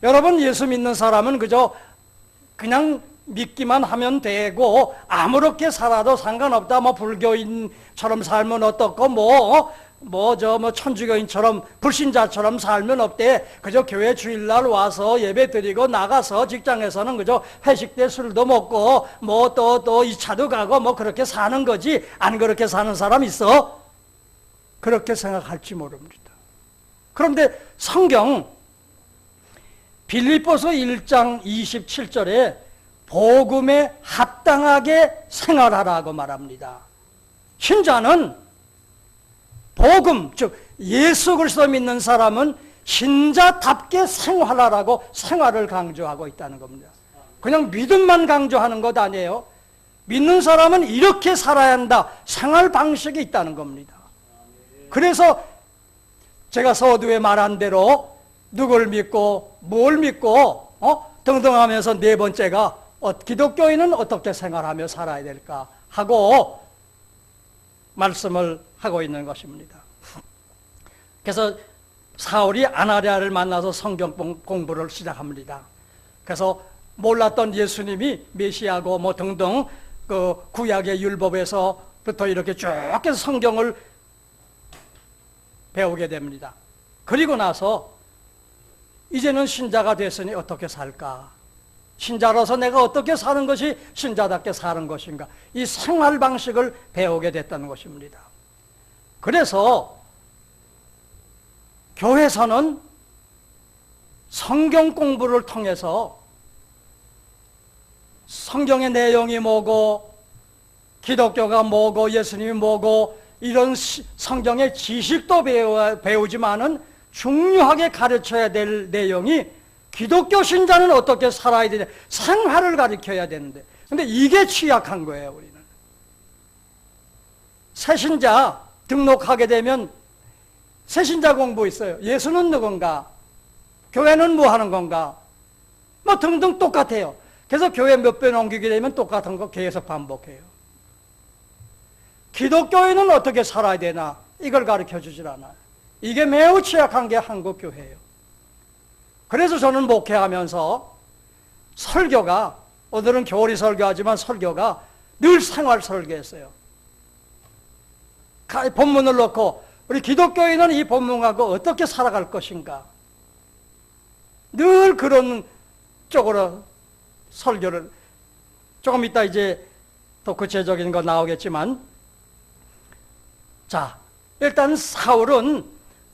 여러분, 예수 믿는 사람은 그냥 믿기만 하면 되고 아무렇게 살아도 상관없다. 뭐 불교인처럼 살면 어떻고 천주교인처럼 불신자처럼 살면 없대. 그저 교회 주일날 와서 예배 드리고 나가서 직장에서는 그저 회식 때 술도 먹고 또 2차도 가고 뭐 그렇게 사는 거지. 안 그렇게 사는 사람 있어? 그렇게 생각할지 모릅니다. 그런데 성경 빌립보서 1장 27절에 복음에 합당하게 생활하라고 말합니다. 신자는 복음, 즉 예수 그리스도 믿는 사람은 신자답게 생활하라고 생활을 강조하고 있다는 겁니다. 그냥 믿음만 강조하는 것 아니에요. 믿는 사람은 이렇게 살아야 한다. 생활 방식이 있다는 겁니다. 그래서 제가 서두에 말한 대로 누굴 믿고 뭘 믿고 등등 하면서 네 번째가 기독교인은 어떻게 생활하며 살아야 될까 하고 말씀을 하고 있는 것입니다. 그래서 사울이 아나니아를 만나서 성경 공부를 시작합니다. 그래서 몰랐던 예수님이 메시아고 뭐 등등 그 구약의 율법에서부터 이렇게 쭉 해서 성경을 배우게 됩니다. 그리고 나서 이제는 신자가 됐으니 어떻게 살까? 신자로서 내가 어떻게 사는 것이 신자답게 사는 것인가? 이 생활 방식을 배우게 됐다는 것입니다. 그래서 교회에서는 성경 공부를 통해서 성경의 내용이 뭐고 기독교가 뭐고 예수님이 뭐고 이런 성경의 지식도 배우지만은 중요하게 가르쳐야 될 내용이 기독교 신자는 어떻게 살아야 되냐 생활을 가르쳐야 되는데 근데 이게 취약한 거예요. 우리는 새신자 등록하게 되면 새신자 공부 있어요. 예수는 누군가? 교회는 뭐 하는 건가? 뭐 등등 똑같아요. 그래서 교회 몇 번 옮기게 되면 똑같은 거 계속 반복해요. 기독교인은 어떻게 살아야 되나? 이걸 가르쳐 주질 않아요. 이게 매우 취약한 게 한국 교회예요. 그래서 저는 목회하면서 설교가 오늘은 교리 설교하지만 설교가 늘 생활 설교였어요. 본문을 놓고 우리 기독교인은 이 본문하고 어떻게 살아갈 것인가? 늘 그런 쪽으로 설교를 조금 이따 이제 더 구체적인 거 나오겠지만 자, 일단 사울은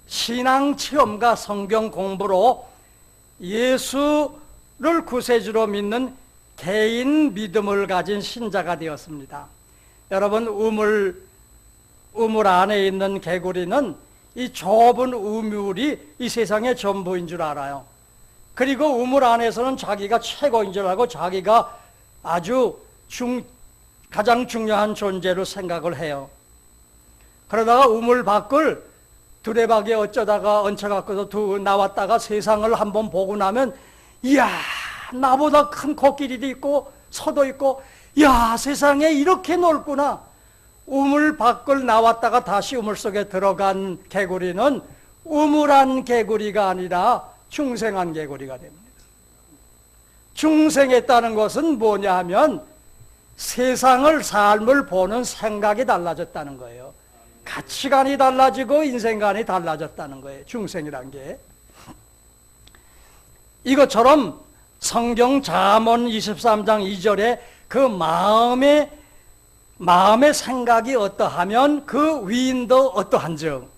신앙 체험과 성경 공부로 예수를 구세주로 믿는 개인 믿음을 가진 신자가 되었습니다. 여러분 우물 안에 있는 개구리는 이 좁은 우물이 이 세상의 전부인 줄 알아요. 그리고 우물 안에서는 자기가 최고인 줄 알고 자기가 아주 가장 중요한 존재로 생각을 해요. 그러다가 우물 밖을 두레박에 어쩌다가 얹혀갖고서 나왔다가 세상을 한번 보고 나면 이야 나보다 큰 코끼리도 있고 소도 있고 이야 세상에 이렇게 넓구나. 우물 밖을 나왔다가 다시 우물 속에 들어간 개구리는 우물한 개구리가 아니라 중생한 개구리가 됩니다. 중생했다는 것은 뭐냐 하면 세상을 삶을 보는 생각이 달라졌다는 거예요. 가치관이 달라지고 인생관이 달라졌다는 거예요. 중생이란 게. 이것처럼 성경 잠언 23장 2절에 그 마음의 생각이 어떠하면 그 위인도 어떠한즉.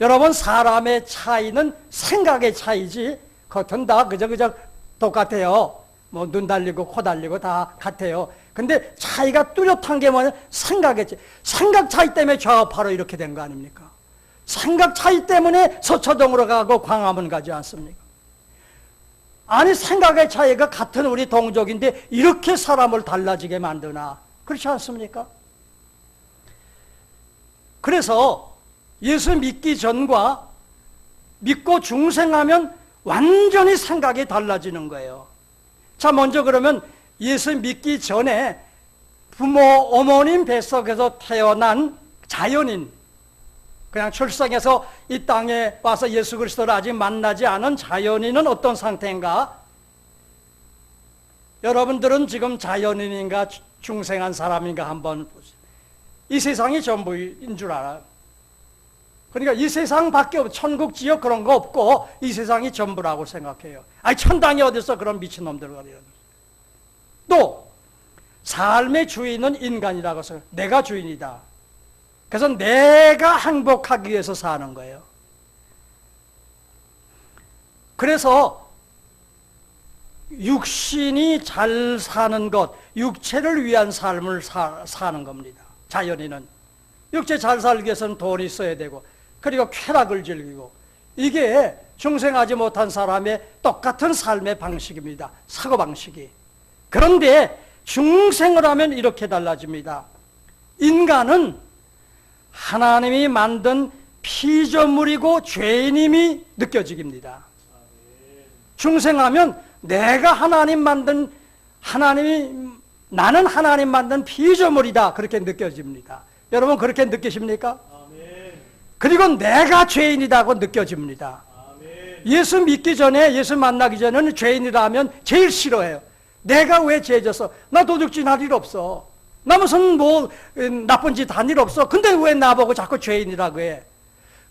여러분 사람의 차이는 생각의 차이지 겉은 다 그저 똑같아요. 뭐 눈 달리고 코 달리고 다 같아요. 근데 차이가 뚜렷한 게 뭐냐? 생각의 차이. 생각 차이 때문에 좌우파로 이렇게 된 거 아닙니까? 생각 차이 때문에 서초동으로 가고 광화문 가지 않습니까? 아니 생각의 차이가 같은 우리 동족인데 이렇게 사람을 달라지게 만드나? 그렇지 않습니까? 그래서 예수 믿기 전과 믿고 중생하면 완전히 생각이 달라지는 거예요. 자, 먼저 그러면 예수 믿기 전에 부모, 어머님 뱃속에서 태어난 자연인, 그냥 출생해서 이 땅에 와서 예수 그리스도를 아직 만나지 않은 자연인은 어떤 상태인가? 여러분들은 지금 자연인인가 중생한 사람인가 한번 보세요. 이 세상이 전부인 줄 알아요. 그러니까 이 세상 밖에 없고 천국 지역 그런 거 없고 이 세상이 전부라고 생각해요. 아니 천당이 어디서 그런 미친놈들을 가리는. 또 삶의 주인은 인간이라고 해서 내가 주인이다. 그래서 내가 행복하기 위해서 사는 거예요. 그래서 육신이 잘 사는 것, 육체를 위한 삶을 사는 겁니다. 자연인은 육체 잘 살기 위해서는 돈이 있어야 되고, 그리고 쾌락을 즐기고, 이게 중생하지 못한 사람의 똑같은 삶의 방식입니다. 사고방식이. 그런데 중생을 하면 이렇게 달라집니다. 인간은 하나님이 만든 피조물이고 죄인임이 느껴집니다. 중생하면 내가 나는 하나님 만든 피조물이다, 그렇게 느껴집니다. 여러분 그렇게 느끼십니까? 그리고 내가 죄인이라고 느껴집니다. 예수 믿기 전에, 예수 만나기 전에는 죄인이라 하면 제일 싫어해요. 내가 왜 죄졌어? 나 도둑질 할 일 없어. 나 무슨 나쁜 짓 한 일 없어. 근데 왜 나보고 자꾸 죄인이라고 해?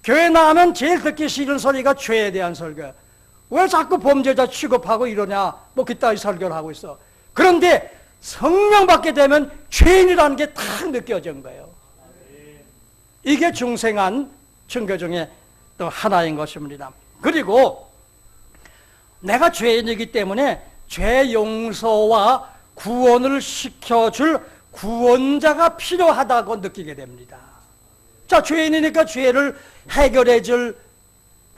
교회 나가면 제일 듣기 싫은 소리가 죄에 대한 설교야. 왜 자꾸 범죄자 취급하고 이러냐? 뭐 그따위 설교를 하고 있어. 그런데 성령 받게 되면 죄인이라는 게 딱 느껴진 거예요. 이게 중생한 증거 중에 또 하나인 것입니다. 그리고 내가 죄인이기 때문에 죄 용서와 구원을 시켜줄 구원자가 필요하다고 느끼게 됩니다. 자, 죄인이니까 죄를 해결해줄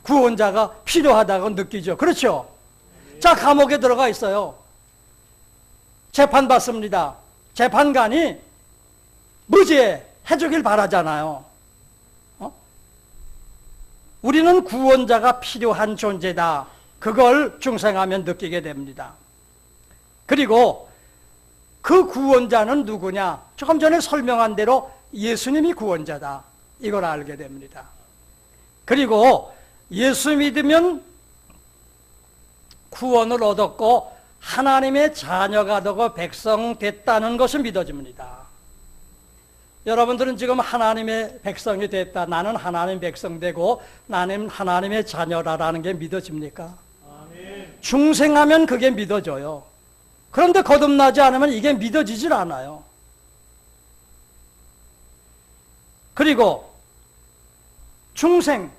구원자가 필요하다고 느끼죠. 그렇죠? 자, 감옥에 들어가 있어요. 재판받습니다. 재판관이 무죄 해주길 바라잖아요. 우리는 구원자가 필요한 존재다. 그걸 중생하면 느끼게 됩니다. 그리고 그 구원자는 누구냐? 조금 전에 설명한 대로 예수님이 구원자다. 이걸 알게 됩니다. 그리고 예수 믿으면 구원을 얻었고 하나님의 자녀가 되고 백성 됐다는 것이 믿어집니다. 여러분들은 지금 하나님의 백성이 됐다, 나는 하나님의 백성 되고 나는 하나님의 자녀라라는 게 믿어집니까? 아멘. 중생하면 그게 믿어져요. 그런데 거듭나지 않으면 이게 믿어지질 않아요. 그리고 중생,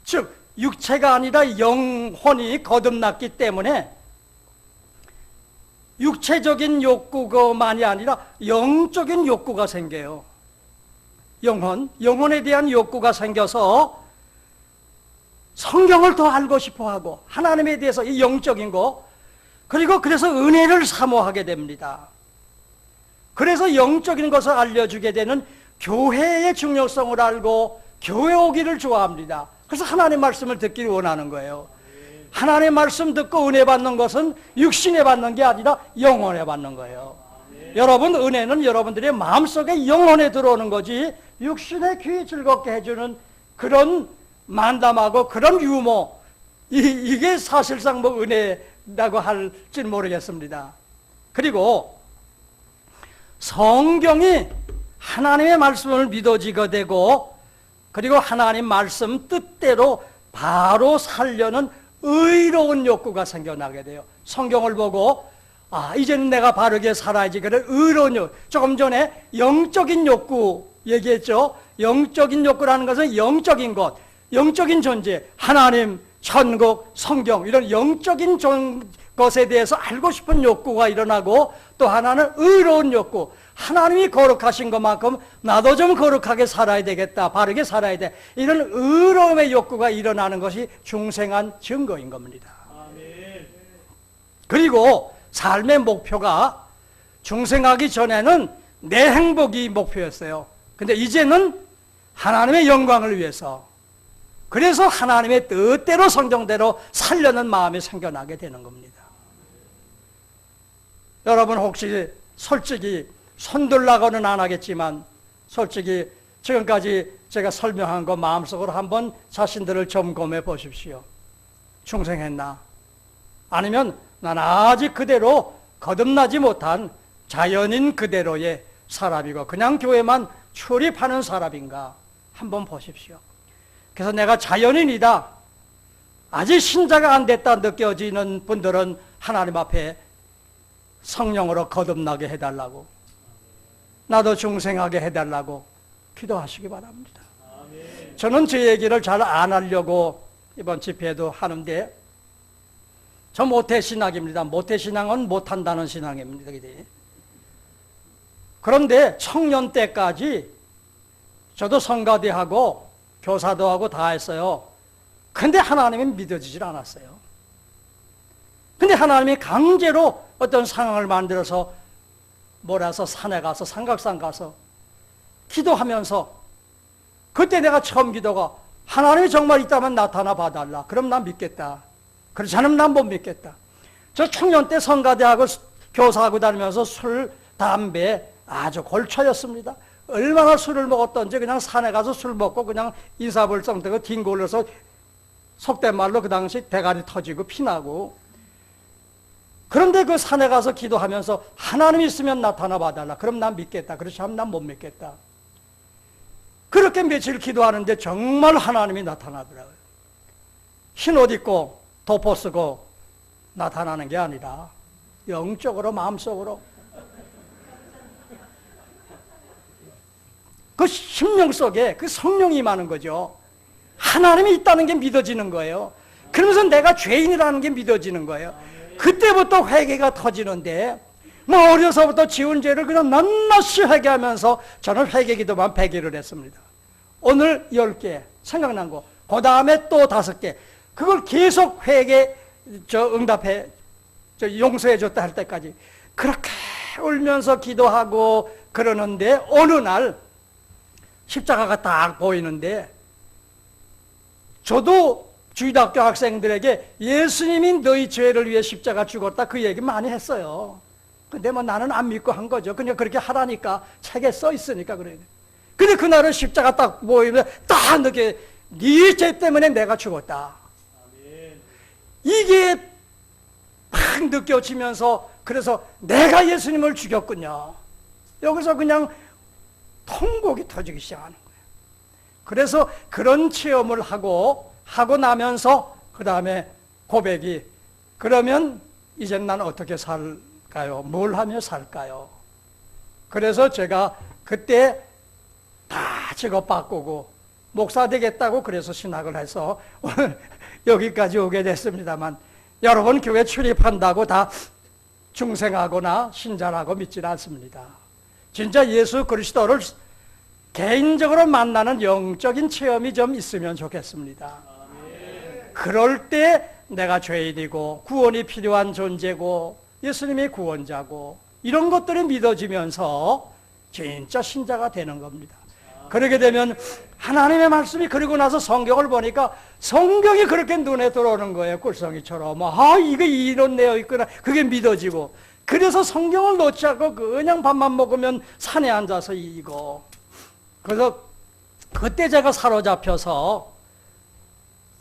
즉 육체가 아니라 영혼이 거듭났기 때문에 육체적인 욕구만이 아니라 영적인 욕구가 생겨요. 영혼에 대한 욕구가 생겨서 성경을 더 알고 싶어하고 하나님에 대해서 이 영적인 거, 그리고 그래서 은혜를 사모하게 됩니다. 그래서 영적인 것을 알려주게 되는 교회의 중요성을 알고 교회 오기를 좋아합니다. 그래서 하나님 말씀을 듣기를 원하는 거예요. 하나님의 말씀 듣고 은혜 받는 것은 육신에 받는 게 아니라 영혼에 받는 거예요. 여러분, 은혜는 여러분들의 마음속에 영혼에 들어오는 거지 육신의 귀 즐겁게 해주는 그런 만담하고 그런 유머, 이게 사실상 뭐 은혜라고 할지는 모르겠습니다. 그리고 성경이 하나님의 말씀을 믿어지게 되고, 그리고 하나님 말씀 뜻대로 바로 살려는 의로운 욕구가 생겨나게 돼요. 성경을 보고 이제는 내가 바르게 살아야지. 그래, 의로운 욕구. 조금 전에 영적인 욕구 얘기했죠. 영적인 욕구라는 것은 영적인 것, 영적인 존재, 하나님, 천국, 성경, 이런 영적인 것에 대해서 알고 싶은 욕구가 일어나고, 또 하나는 의로운 욕구. 하나님이 거룩하신 것만큼 나도 좀 거룩하게 살아야 되겠다, 바르게 살아야 돼, 이런 의로움의 욕구가 일어나는 것이 중생한 증거인 겁니다. 아멘. 그리고 삶의 목표가 중생하기 전에는 내 행복이 목표였어요. 근데 이제는 하나님의 영광을 위해서, 그래서 하나님의 뜻대로 성경대로 살려는 마음이 생겨나게 되는 겁니다. 여러분, 혹시 솔직히 손들라고는 안 하겠지만 솔직히 지금까지 제가 설명한 거 마음속으로 한번 자신들을 점검해 보십시오. 중생했나? 아니면 난 아직 그대로 거듭나지 못한 자연인 그대로의 사람이고 그냥 교회만 출입하는 사람인가? 한번 보십시오. 그래서 내가 자연인이다, 아직 신자가 안 됐다 느껴지는 분들은 하나님 앞에 성령으로 거듭나게 해달라고, 나도 중생하게 해달라고 기도하시기 바랍니다. 저는 제 얘기를 잘 안 하려고 이번 집회도 하는데, 저 모태신앙입니다. 모태신앙은 못한다는 신앙입니다. 그런데 청년 때까지 저도 성가대하고 교사도 하고 다 했어요. 근데 하나님이 믿어지질 않았어요. 근데 하나님이 강제로 어떤 상황을 만들어서 몰아서 산에 가서 삼각산 가서 기도하면서 그때 내가 처음 기도가 하나님이 정말 있다면 나타나 봐달라. 그럼 난 믿겠다. 그렇지 않으면 난 못 믿겠다. 저 청년 때 성가대하고 교사하고 다니면서 술, 담배 아주 골초였습니다. 얼마나 술을 먹었던지 그냥 산에 가서 술 먹고 그냥 인사불성되고 뒹굴러서 속된 말로 그 당시 대가리 터지고 피나고. 그런데 그 산에 가서 기도하면서 하나님 있으면 나타나 봐달라. 그럼 난 믿겠다. 그렇지 않으면 난 못 믿겠다. 그렇게 며칠 기도하는데 정말 하나님이 나타나더라고요. 흰옷 입고 도포 쓰고 나타나는 게 아니라 영적으로 마음속으로 그 심령 속에 그 성령이 임하는 거죠. 하나님이 있다는 게 믿어지는 거예요. 그러면서 내가 죄인이라는 게 믿어지는 거예요. 그때부터 회개가 터지는데 뭐 어려서부터 지은 죄를 그냥 낱낱이 회개하면서 저는 회개기도만 100일을 했습니다. 오늘 10개 생각난 거, 그 다음에 또 5개, 그걸 계속 응답해, 용서해줬다 할 때까지 그렇게 울면서 기도하고 그러는데 어느 날 십자가가 딱 보이는데 저도 주일학교 학생들에게 예수님이 너희 죄를 위해 십자가 죽었다 그 얘기 많이 했어요. 근데 뭐 나는 안 믿고 한 거죠. 그냥 그렇게 하라니까 책에 써 있으니까 그래요. 근데 그날은 십자가 딱 보이면 딱 느끼게 네 죄 때문에 내가 죽었다. 아멘. 이게 막 느껴지면서 그래서 내가 예수님을 죽였군요. 여기서 그냥 통곡이 터지기 시작하는 거예요. 그래서 그런 체험을 하고 나면서 그 다음에 고백이 그러면 이제 난 어떻게 살까요? 뭘 하며 살까요? 그래서 제가 그때 다 직업 바꾸고 목사 되겠다고 그래서 신학을 해서 오늘 여기까지 오게 됐습니다만 여러분 교회 출입한다고 다 중생하거나 신자라고 믿지는 않습니다. 진짜 예수 그리스도를 개인적으로 만나는 영적인 체험이 좀 있으면 좋겠습니다. 그럴 때 내가 죄인이고 구원이 필요한 존재고 예수님이 구원자고 이런 것들이 믿어지면서 진짜 신자가 되는 겁니다. 그러게 되면 하나님의 말씀이 그리고 나서 성경을 보니까 성경이 그렇게 눈에 들어오는 거예요. 꿀성이처럼. 이게 이론되어 있구나. 그게 믿어지고. 그래서 성경을 놓지 않고 그냥 밥만 먹으면 산에 앉아서 이거. 그래서 그때 제가 사로잡혀서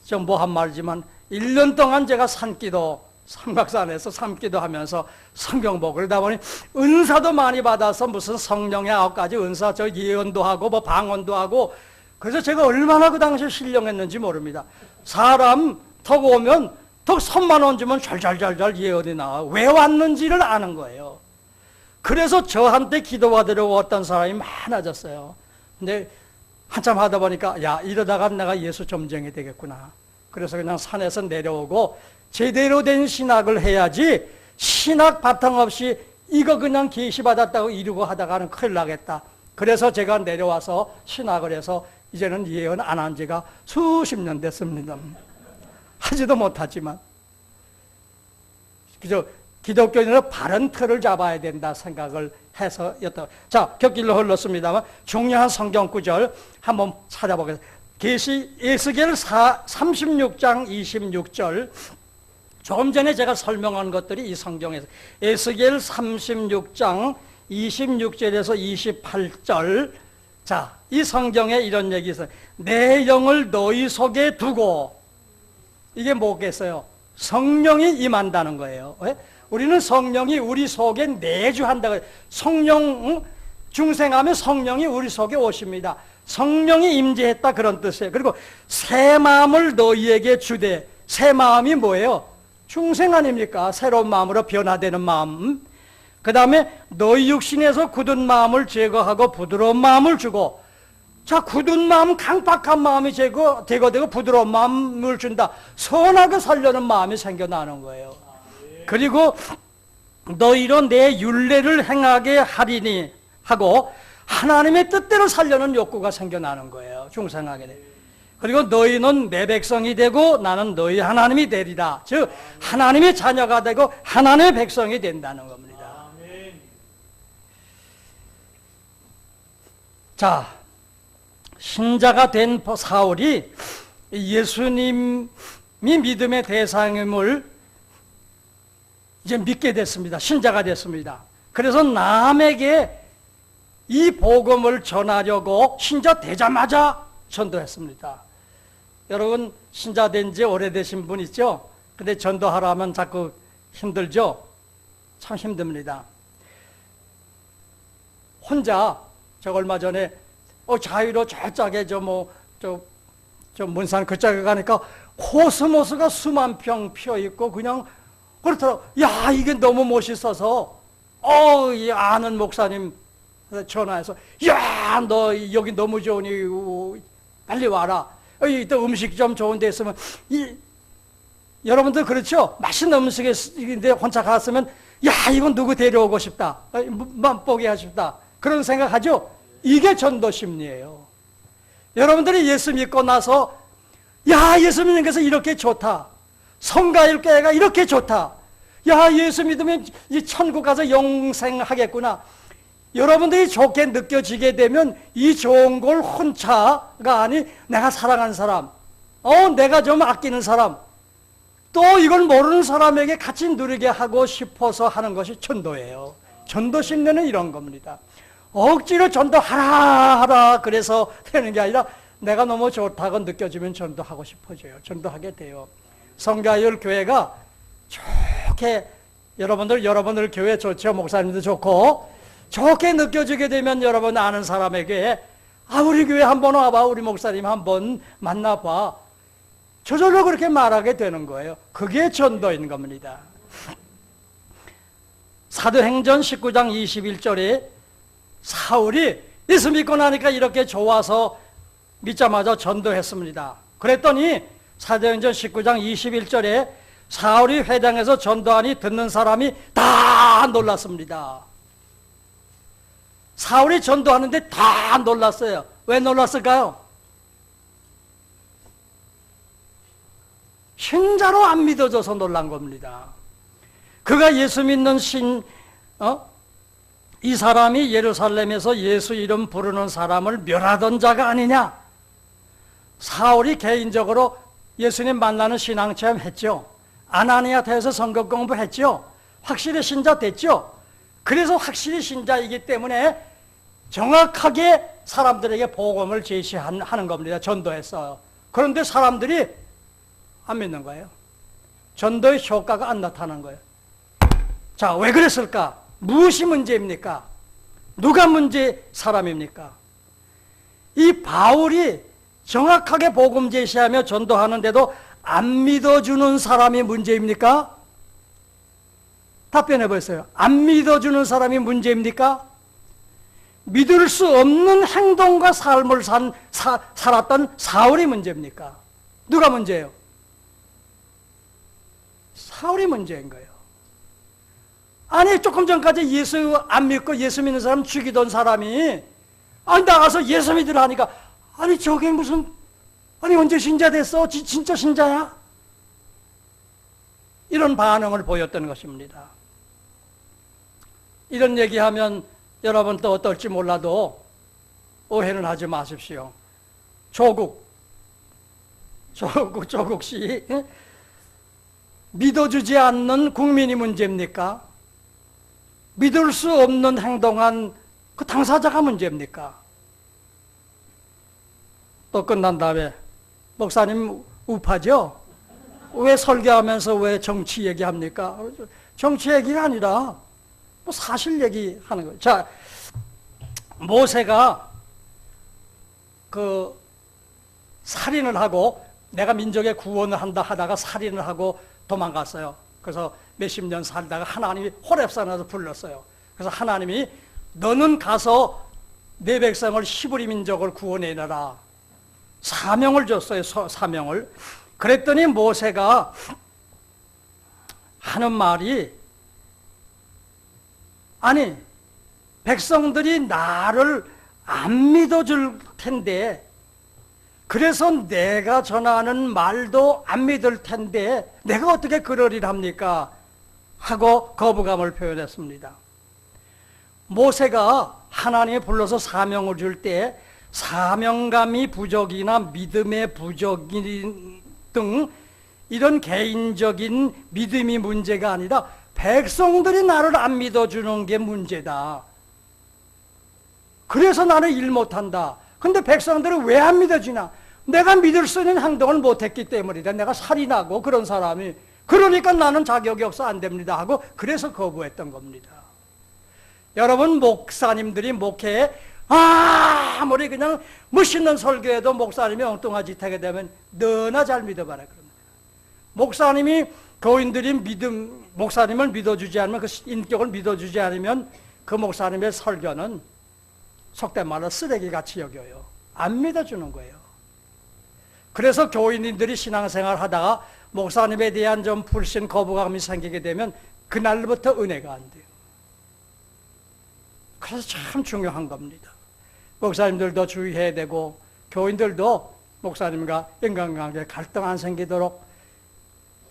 좀 뭐한 말이지만 1년 동안 제가 산기도 삼각산에서 산기도 하면서 성경 보고 그러다 보니 은사도 많이 받아서 무슨 성령의 9가지 은사 저 예언도 하고 뭐 방언도 하고 그래서 제가 얼마나 그 당시에 신령했는지 모릅니다. 사람 턱 오면 턱 손만 얹으면 잘잘잘잘 예언이 나와. 왜 왔는지를 아는 거예요. 그래서 저한테 기도받으려고 왔던 사람이 많아졌어요. 근데 한참 하다 보니까 야 이러다가 내가 예수 점쟁이 되겠구나. 그래서 그냥 산에서 내려오고 제대로 된 신학을 해야지 신학 바탕 없이 이거 그냥 계시받았다고 이러고 하다가는 큰일 나겠다. 그래서 제가 내려와서 신학을 해서 이제는 예언 안 한 지가 수십 년 됐습니다. 하지도 못하지만 그저 기독교인은 바른 틀을 잡아야 된다 생각을 해서였다. 자, 곁길로 흘렀습니다만 중요한 성경 구절 한번 찾아보겠습니다. 에스겔 36장 26절 조금 전에 제가 설명한 것들이 이 성경에서 에스겔 36장 26절에서 28절 자, 이 성경에 이런 얘기 있어요. 내 영을 너희 속에 두고 이게 뭐겠어요? 성령이 임한다는 거예요. 왜? 우리는 성령이 우리 속에 내주한다고 해요. 성령 중생하면 성령이 우리 속에 오십니다. 성령이 임재했다 그런 뜻이에요. 그리고 새 마음을 너희에게 주되 새 마음이 뭐예요? 중생 아닙니까? 새로운 마음으로 변화되는 마음. 그 다음에 너희 육신에서 굳은 마음을 제거하고 부드러운 마음을 주고 자 굳은 마음 강팍한 마음이 제거되고 부드러운 마음을 준다. 선하게 살려는 마음이 생겨나는 거예요. 그리고 너희로 내 율례를 행하게 하리니 하고 하나님의 뜻대로 살려는 욕구가 생겨나는 거예요. 중생하게 돼요. 그리고 너희는 내 백성이 되고 나는 너희 하나님이 되리라. 즉 하나님의 자녀가 되고 하나님의 백성이 된다는 겁니다. 아멘. 자, 신자가 된 사울이 예수님이 믿음의 대상임을 이제 믿게 됐습니다. 신자가 됐습니다. 그래서 남에게 이 복음을 전하려고 신자 되자마자 전도했습니다. 여러분 신자 된 지 오래되신 분 있죠? 근데 전도하라면 자꾸 힘들죠? 참 힘듭니다. 혼자 저 얼마 전에 자유로 저쪽에 저 문산 그쪽에 가니까 코스모스가 수만 평 피어 있고 그냥 그렇더라고. 야, 이게 너무 멋있어서 이 아는 목사님 전화해서 야, 너 여기 너무 좋으니 빨리 와라. 또 음식점 좋은 데 있으면 여러분들 그렇죠? 맛있는 음식인데 혼자 갔으면 야, 이건 누구 데려오고 싶다. 맛보게 하고 싶다. 그런 생각하죠? 이게 전도 심리예요. 여러분들이 예수 믿고 나서 야, 예수 믿는 것은 이렇게 좋다. 성가일교회가 이렇게 좋다. 야, 예수 믿으면 이 천국 가서 영생하겠구나. 여러분들이 좋게 느껴지게 되면 이 좋은 걸 혼자가 아니 내가 사랑하는 사람, 내가 좀 아끼는 사람, 또 이걸 모르는 사람에게 같이 누리게 하고 싶어서 하는 것이 전도예요. 전도 심리는 이런 겁니다. 억지로 전도하라 그래서 되는 게 아니라 내가 너무 좋다고 느껴지면 전도하고 싶어져요. 전도하게 돼요. 성가율 교회가 좋게 여러분들 교회 좋죠. 목사님도 좋고 좋게 느껴지게 되면 여러분 아는 사람에게 우리 교회 한번 와봐. 우리 목사님 한번 만나봐. 저절로 그렇게 말하게 되는 거예요. 그게 전도인 겁니다. 사도행전 19장 21절에 사울이 예수 믿고 나니까 이렇게 좋아서 믿자마자 전도했습니다. 그랬더니 사도행전 19장 21절에 사울이 회당에서 전도하니 듣는 사람이 다 놀랐습니다. 사울이 전도하는데 다 놀랐어요. 왜 놀랐을까요? 신자로 안 믿어져서 놀란 겁니다. 그가 예수 믿는 이 사람이 예루살렘에서 예수 이름 부르는 사람을 멸하던 자가 아니냐? 사울이 개인적으로 예수님 만나는 신앙체험 했죠. 아나니아타에서 성경 공부했죠. 확실히 신자 됐죠. 그래서 확실히 신자이기 때문에 정확하게 사람들에게 복음을 제시하는 겁니다. 전도했어요. 그런데 사람들이 안 믿는 거예요. 전도의 효과가 안 나타나는 거예요. 자, 왜 그랬을까? 무엇이 문제입니까? 누가 문제 사람입니까? 이 바울이 정확하게 복음 제시하며 전도하는데도 안 믿어주는 사람이 문제입니까? 답변해 보세요. 안 믿어주는 사람이 문제입니까? 믿을 수 없는 행동과 삶을 살았던 사울이 문제입니까? 누가 문제예요? 사울이 문제인 거예요. 아니, 조금 전까지 예수 안 믿고 예수 믿는 사람 죽이던 사람이 나가서 예수 믿으라 하니까 저게 무슨 언제 신자 됐어? 진짜 신자야? 이런 반응을 보였던 것입니다. 이런 얘기하면 여러분 또 어떨지 몰라도 오해는 하지 마십시오. 조국씨 믿어주지 않는 국민이 문제입니까? 믿을 수 없는 행동한 그 당사자가 문제입니까? 또 끝난 다음에 목사님 우파죠? 왜 설교하면서 왜 정치 얘기합니까? 정치 얘기가 아니라 사실 얘기하는 거예요. 자, 모세가 살인을 하고 내가 민족의 구원을 한다 하다가 살인을 하고 도망갔어요. 그래서 몇십 년 살다가 하나님이 호렙산에서 불렀어요. 그래서 하나님이 너는 가서 내 백성을 히브리 민족을 구원해내라. 사명을 줬어요. 사명을. 그랬더니 모세가 하는 말이, 아니 백성들이 나를 안 믿어줄 텐데, 그래서 내가 전하는 말도 안 믿을 텐데 내가 어떻게 그러리랍니까? 하고 거부감을 표현했습니다. 모세가 하나님이 불러서 사명을 줄 때 사명감이 부족이나 믿음의 부족 등 이런 개인적인 믿음이 문제가 아니라 백성들이 나를 안 믿어주는 게 문제다. 그래서 나는 일 못한다. 근데 백성들은 왜 안 믿어주나? 내가 믿을 수 있는 행동을 못했기 때문이다. 내가 살인하고 그런 사람이. 그러니까 나는 자격이 없어 안 됩니다 하고 그래서 거부했던 겁니다. 여러분, 목사님들이 목회에 아무리 그냥 멋있는 설교에도 목사님이 엉뚱한 짓 하게 되면 너나 잘 믿어봐라 그럽니다. 목사님이 교인들이 목사님을 믿어주지 않으면, 그 인격을 믿어주지 않으면 그 목사님의 설교는 속된 말로 쓰레기같이 여겨요. 안 믿어주는 거예요. 그래서 교인들이 신앙생활 하다가 목사님에 대한 좀 불신, 거부감이 생기게 되면 그날부터 은혜가 안 돼요. 그래서 참 중요한 겁니다. 목사님들도 주의해야 되고 교인들도 목사님과 인간관계에 갈등 안 생기도록,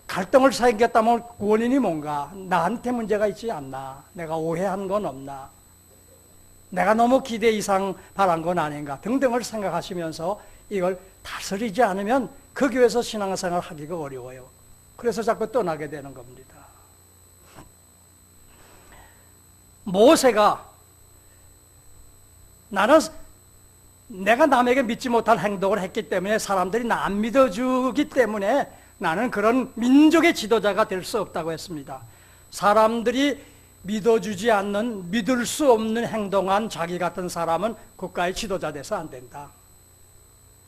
갈등을 생겼다면 원인이 뭔가, 나한테 문제가 있지 않나, 내가 오해한 건 없나, 내가 너무 기대 이상 바란 건 아닌가 등등을 생각하시면서 이걸 다스리지 않으면 그 교회에서 신앙생활 하기가 어려워요. 그래서 자꾸 떠나게 되는 겁니다. 모세가 나는 내가 남에게 믿지 못할 행동을 했기 때문에 사람들이 나 안 믿어주기 때문에 나는 그런 민족의 지도자가 될 수 없다고 했습니다. 사람들이 믿어주지 않는, 믿을 수 없는 행동한 자기 같은 사람은 국가의 지도자 돼서 안 된다.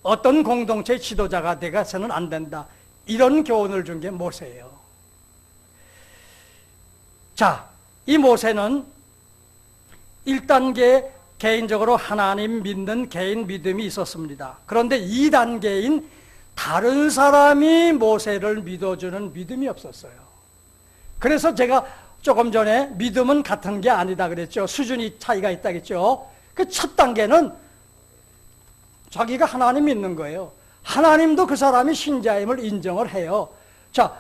어떤 공동체의 지도자가 돼서는 안 된다. 이런 교훈을 준 게 모세예요. 자, 이 모세는 1단계 개인적으로 하나님 믿는 개인 믿음이 있었습니다. 그런데 2단계인 다른 사람이 모세를 믿어주는 믿음이 없었어요. 그래서 제가 조금 전에 믿음은 같은 게 아니다 그랬죠. 수준이 차이가 있다 그랬죠. 그 첫 단계는 자기가 하나님 믿는 거예요. 하나님도 그 사람이 신자임을 인정을 해요. 자,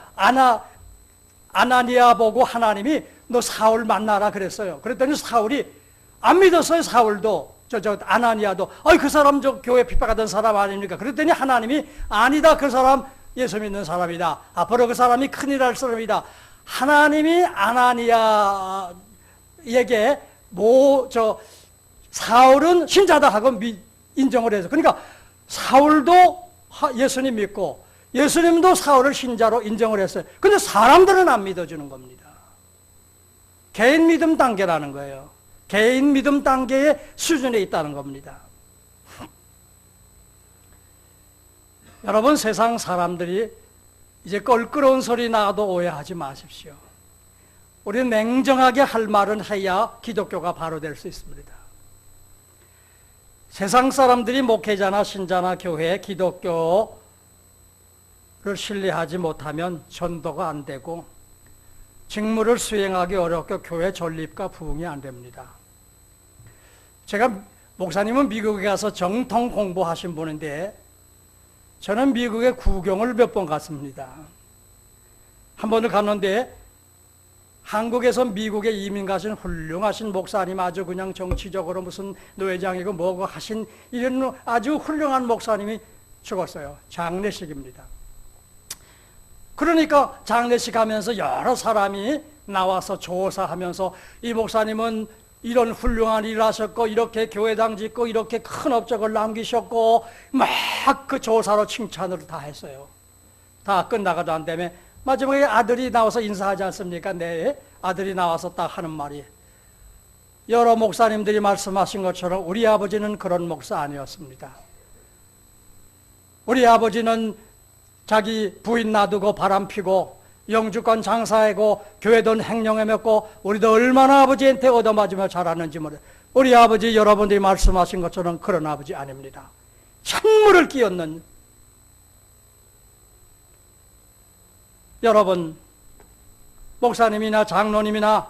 아나니아 보고 하나님이 너 사울 만나라 그랬어요. 그랬더니 사울이 안 믿었어요. 사울도 아나니아도 그 사람 저 교회 핍박하던 사람 아닙니까? 그랬더니 하나님이 아니다, 그 사람 예수 믿는 사람이다. 앞으로 그 사람이 큰일 할 사람이다. 하나님이 아나니아에게 사울은 신자다 하고 인정을 해서, 그러니까 사울도 예수님 믿고 예수님도 사울을 신자로 인정을 했어요. 근데 사람들은 안 믿어주는 겁니다. 개인 믿음 단계라는 거예요. 개인 믿음 단계의 수준에 있다는 겁니다. 여러분, 세상 사람들이 이제 껄끄러운 소리 나도 오해하지 마십시오. 우리는 냉정하게 할 말은 해야 기독교가 바로 될 수 있습니다. 세상 사람들이 목회자나 신자나 교회, 기독교를 신뢰하지 못하면 전도가 안 되고 직무를 수행하기 어렵고 교회 전립과 부흥이 안 됩니다. 제가 목사님은 미국에 가서 정통 공부하신 분인데 저는 미국에 구경을 몇 번 갔습니다. 한 번을 갔는데 한국에서 미국에 이민 가신 훌륭하신 목사님, 아주 그냥 정치적으로 무슨 노회장이고 뭐고 하신 이런 아주 훌륭한 목사님이 죽었어요. 장례식입니다. 그러니까 장례식 하면서 여러 사람이 나와서 조사하면서 이 목사님은 이런 훌륭한 일을 하셨고 이렇게 교회당 짓고 이렇게 큰 업적을 남기셨고 막 그 조사로 칭찬을 다 했어요. 다 끝나가도 안 되면 마지막에 아들이 나와서 인사하지 않습니까? 네, 아들이 나와서 딱 하는 말이, 여러 목사님들이 말씀하신 것처럼 우리 아버지는 그런 목사 아니었습니다. 우리 아버지는 자기 부인 놔두고 바람 피고 영주권 장사하고 교회 돈 횡령해 먹고 우리도 얼마나 아버지한테 얻어맞으며 자랐는지 모르. 우리 아버지 여러분들이 말씀하신 것처럼 그런 아버지 아닙니다. 찬물을 끼얹는. 여러분, 목사님이나 장로님이나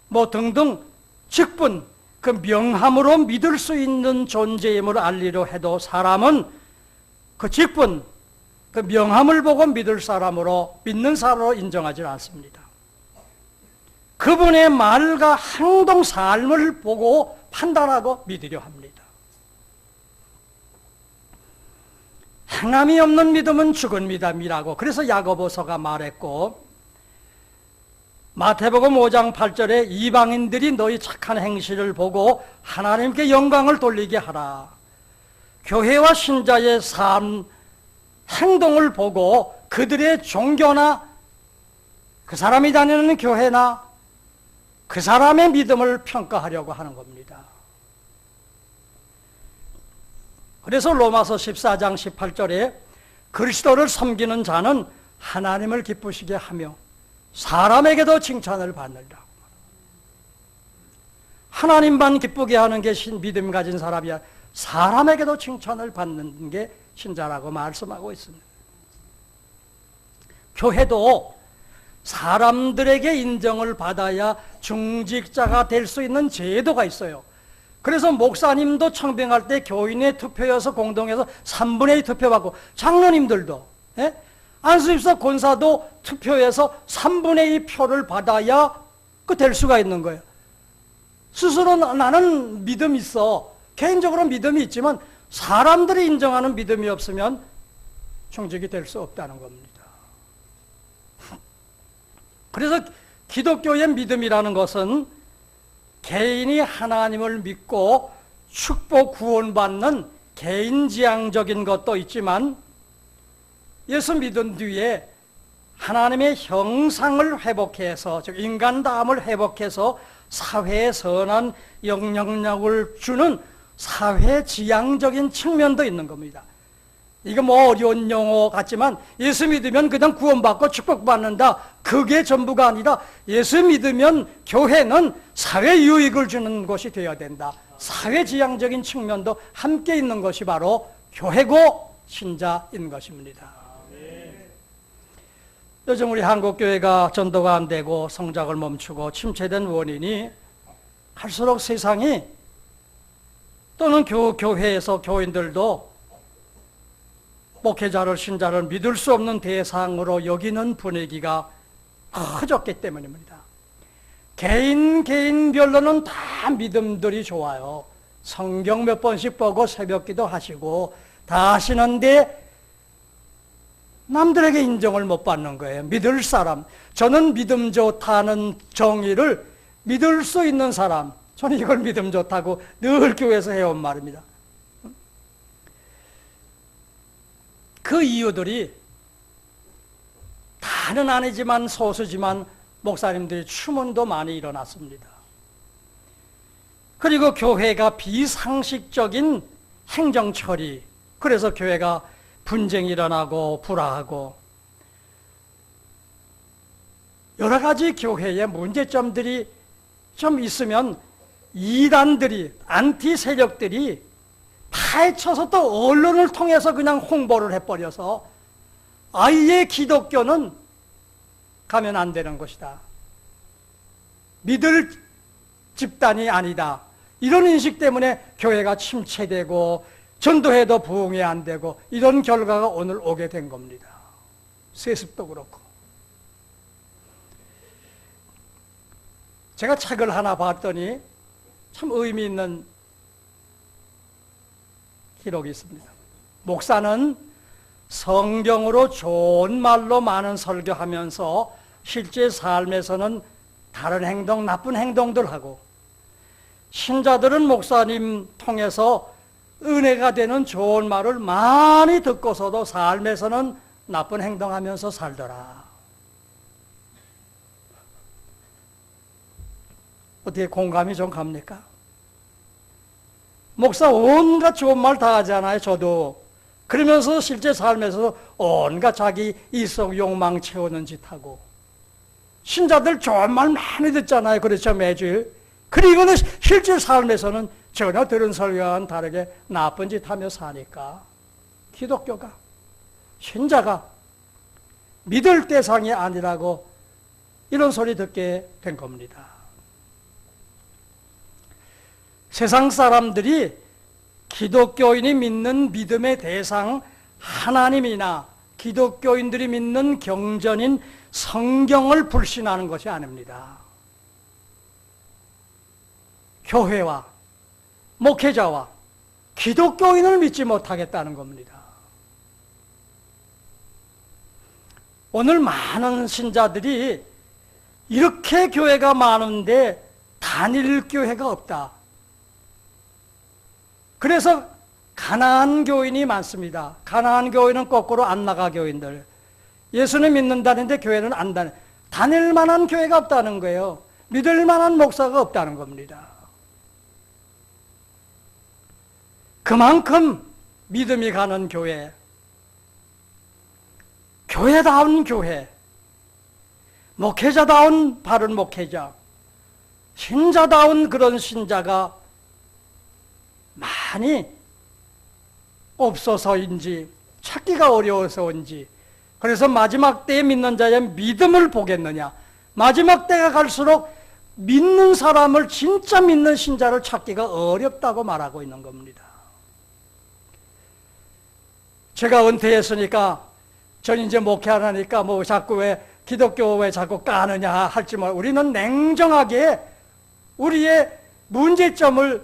뭐 등등 직분, 그 명함으로 믿을 수 있는 존재임을 알리려 해도 사람은 그 직분, 그 명함을 보고 믿을 사람으로, 믿는 사람으로 인정하지 않습니다. 그분의 말과 행동, 삶을 보고 판단하고 믿으려 합니다. 행함이 없는 믿음은 죽은 믿음이라고 그래서 야고보서가 말했고, 마태복음 5장 8절에 이방인들이 너희 착한 행실을 보고 하나님께 영광을 돌리게 하라. 교회와 신자의 삶, 행동을 보고 그들의 종교나 그 사람이 다니는 교회나 그 사람의 믿음을 평가하려고 하는 겁니다. 그래서 로마서 14장 18절에 그리스도를 섬기는 자는 하나님을 기쁘시게 하며 사람에게도 칭찬을 받는다. 하나님만 기쁘게 하는 게 믿음 가진 사람이야. 사람에게도 칭찬을 받는 게 신자라고 말씀하고 있습니다. 교회도 사람들에게 인정을 받아야 중직자가 될 수 있는 제도가 있어요. 그래서 목사님도 청빙할 때 교인의 투표여서 공동해서 3분의 2 투표받고, 장로님들도, 안수집사 권사도 투표해서 3분의 2 표를 받아야 될 수가 있는 거예요. 스스로 나는 믿음이 있어, 개인적으로 믿음이 있지만 사람들이 인정하는 믿음이 없으면 중직이 될 수 없다는 겁니다. 그래서 기독교의 믿음이라는 것은 개인이 하나님을 믿고 축복 구원받는 개인지향적인 것도 있지만, 예수 믿은 뒤에 하나님의 형상을 회복해서, 즉 인간다움을 회복해서 사회에 선한 영향력을 주는 사회지향적인 측면도 있는 겁니다. 이거 뭐 어려운 용어 같지만 예수 믿으면 그냥 구원받고 축복받는다, 그게 전부가 아니라 예수 믿으면 교회는 사회 유익을 주는 곳이 되어야 된다. 사회지향적인 측면도 함께 있는 것이 바로 교회고 신자인 것입니다. 요즘 우리 한국교회가 전도가 안 되고 성장을 멈추고 침체된 원인이 갈수록 세상이, 또는 교회에서 교인들도 목회자를, 신자를 믿을 수 없는 대상으로 여기는 분위기가 커졌기 때문입니다. 개인별로는 다 믿음들이 좋아요. 성경 몇 번씩 보고 새벽기도 하시고 다 하시는데 남들에게 인정을 못 받는 거예요. 믿을 사람, 저는 믿음 좋다는 정의를 믿을 수 있는 사람, 저는 이걸 믿음 좋다고 늘 교회에서 해온 말입니다. 그 이유들이 다는 아니지만 소수지만 목사님들의 추문도 많이 일어났습니다. 그리고 교회가 비상식적인 행정 처리, 그래서 교회가 분쟁이 일어나고 불화하고 여러 가지 교회의 문제점들이 좀 있으면 이단들이, 안티 세력들이 파헤쳐서 또 언론을 통해서 그냥 홍보를 해버려서 아예 기독교는 가면 안 되는 것이다, 믿을 집단이 아니다, 이런 인식 때문에 교회가 침체되고 전도해도 부흥이 안 되고 이런 결과가 오늘 오게 된 겁니다. 세습도 그렇고. 제가 책을 하나 봤더니 참 의미 있는 기록이 있습니다. 목사는 성경으로 좋은 말로 많은 설교하면서 실제 삶에서는 다른 행동, 나쁜 행동들 하고, 신자들은 목사님 통해서 은혜가 되는 좋은 말을 많이 듣고서도 삶에서는 나쁜 행동하면서 살더라. 어떻게 공감이 좀 갑니까? 목사 온갖 좋은 말 다 하잖아요, 저도. 그러면서 실제 삶에서 온갖 자기 이성 욕망 채우는 짓 하고, 신자들 좋은 말 많이 듣잖아요, 그렇죠, 매주일. 그리고는 실제 삶에서는 전혀 들은 설교와는 다르게 나쁜 짓 하며 사니까 기독교가, 신자가 믿을 대상이 아니라고 이런 소리 듣게 된 겁니다. 세상 사람들이 기독교인이 믿는 믿음의 대상 하나님이나 기독교인들이 믿는 경전인 성경을 불신하는 것이 아닙니다. 교회와 목회자와 기독교인을 믿지 못하겠다는 겁니다. 오늘 많은 신자들이 이렇게 교회가 많은데 단일 교회가 없다. 그래서 가나안 교인이 많습니다. 가나안 교인은 거꾸로 안나가 교인들. 예수는 믿는다는데 교회는 안 다니. 다닐 만한 교회가 없다는 거예요. 믿을 만한 목사가 없다는 겁니다. 그만큼 믿음이 가는 교회, 교회다운 교회, 목회자다운 바른 목회자, 신자다운 그런 신자가 많이 없어서인지 찾기가 어려워서인지, 그래서 마지막 때에 믿는 자의 믿음을 보겠느냐, 마지막 때가 갈수록 믿는 사람을, 진짜 믿는 신자를 찾기가 어렵다고 말하고 있는 겁니다. 제가 은퇴했으니까 전 이제 목회 안 하니까 뭐 자꾸 왜 기독교 왜 자꾸 까느냐 할지 말, 우리는 냉정하게 우리의 문제점을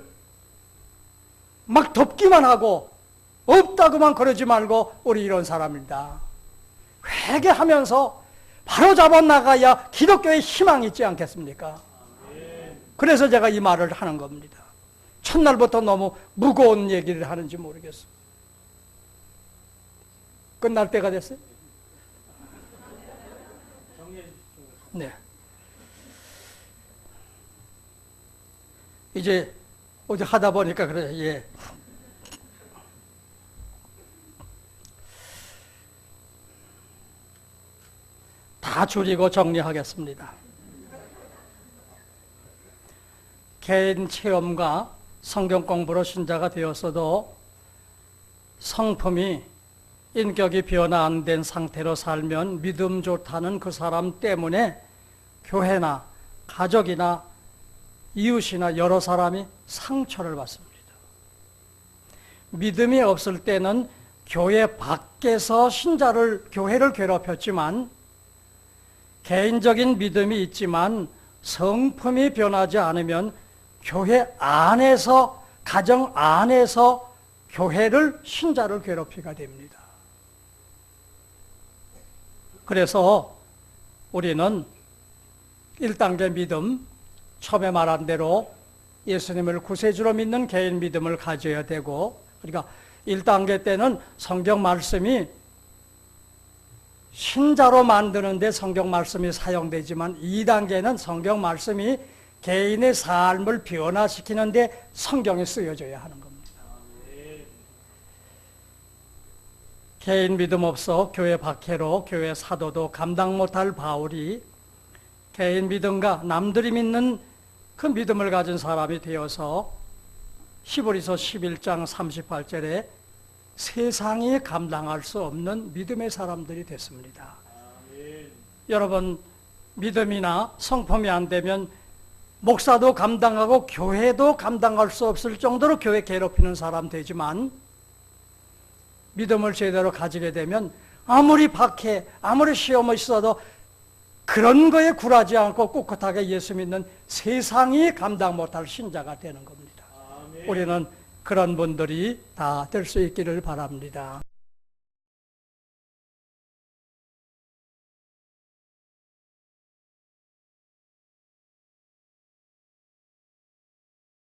막 덮기만 하고 없다고만 그러지 말고 우리 이런 사람입니다. 회개하면서 바로 잡아 나가야 기독교에 희망이 있지 않겠습니까? 그래서 제가 이 말을 하는 겁니다. 첫날부터 너무 무거운 얘기를 하는지 모르겠어요. 끝날 때가 됐어요? 네. 이제 어제 하다 보니까 그래, 예. 다 줄이고 정리하겠습니다. 개인 체험과 성경 공부로 신자가 되었어도 성품이 인격이 변화 안 된 상태로 살면 믿음 좋다는 그 사람 때문에 교회나 가족이나 이웃이나 여러 사람이 상처를 받습니다. 믿음이 없을 때는 교회 밖에서 교회를 괴롭혔지만, 개인적인 믿음이 있지만 성품이 변하지 않으면 교회 안에서, 가정 안에서 신자를 괴롭히게 됩니다. 그래서 우리는 1단계 믿음, 처음에 말한 대로 예수님을 구세주로 믿는 개인 믿음을 가져야 되고, 그러니까 1단계 때는 성경 말씀이 신자로 만드는데 성경 말씀이 사용되지만, 2단계는 성경 말씀이 개인의 삶을 변화시키는데 성경이 쓰여져야 하는 겁니다. 개인 믿음 없어 교회 박해로 교회 사도도 감당 못할 바울이 개인 믿음과 남들이 믿는 그 믿음을 가진 사람이 되어서 히브리서 11장 38절에 세상이 감당할 수 없는 믿음의 사람들이 됐습니다. 여러분, 믿음이나 성품이 안 되면 목사도 감당하고 교회도 감당할 수 없을 정도로 교회 괴롭히는 사람 되지만, 믿음을 제대로 가지게 되면 아무리 박해, 아무리 시험이 있어도 그런 거에 굴하지 않고 꿋꿋하게 예수 믿는 세상이 감당 못할 신자가 되는 겁니다. 우리는 그런 분들이 다 될 수 있기를 바랍니다.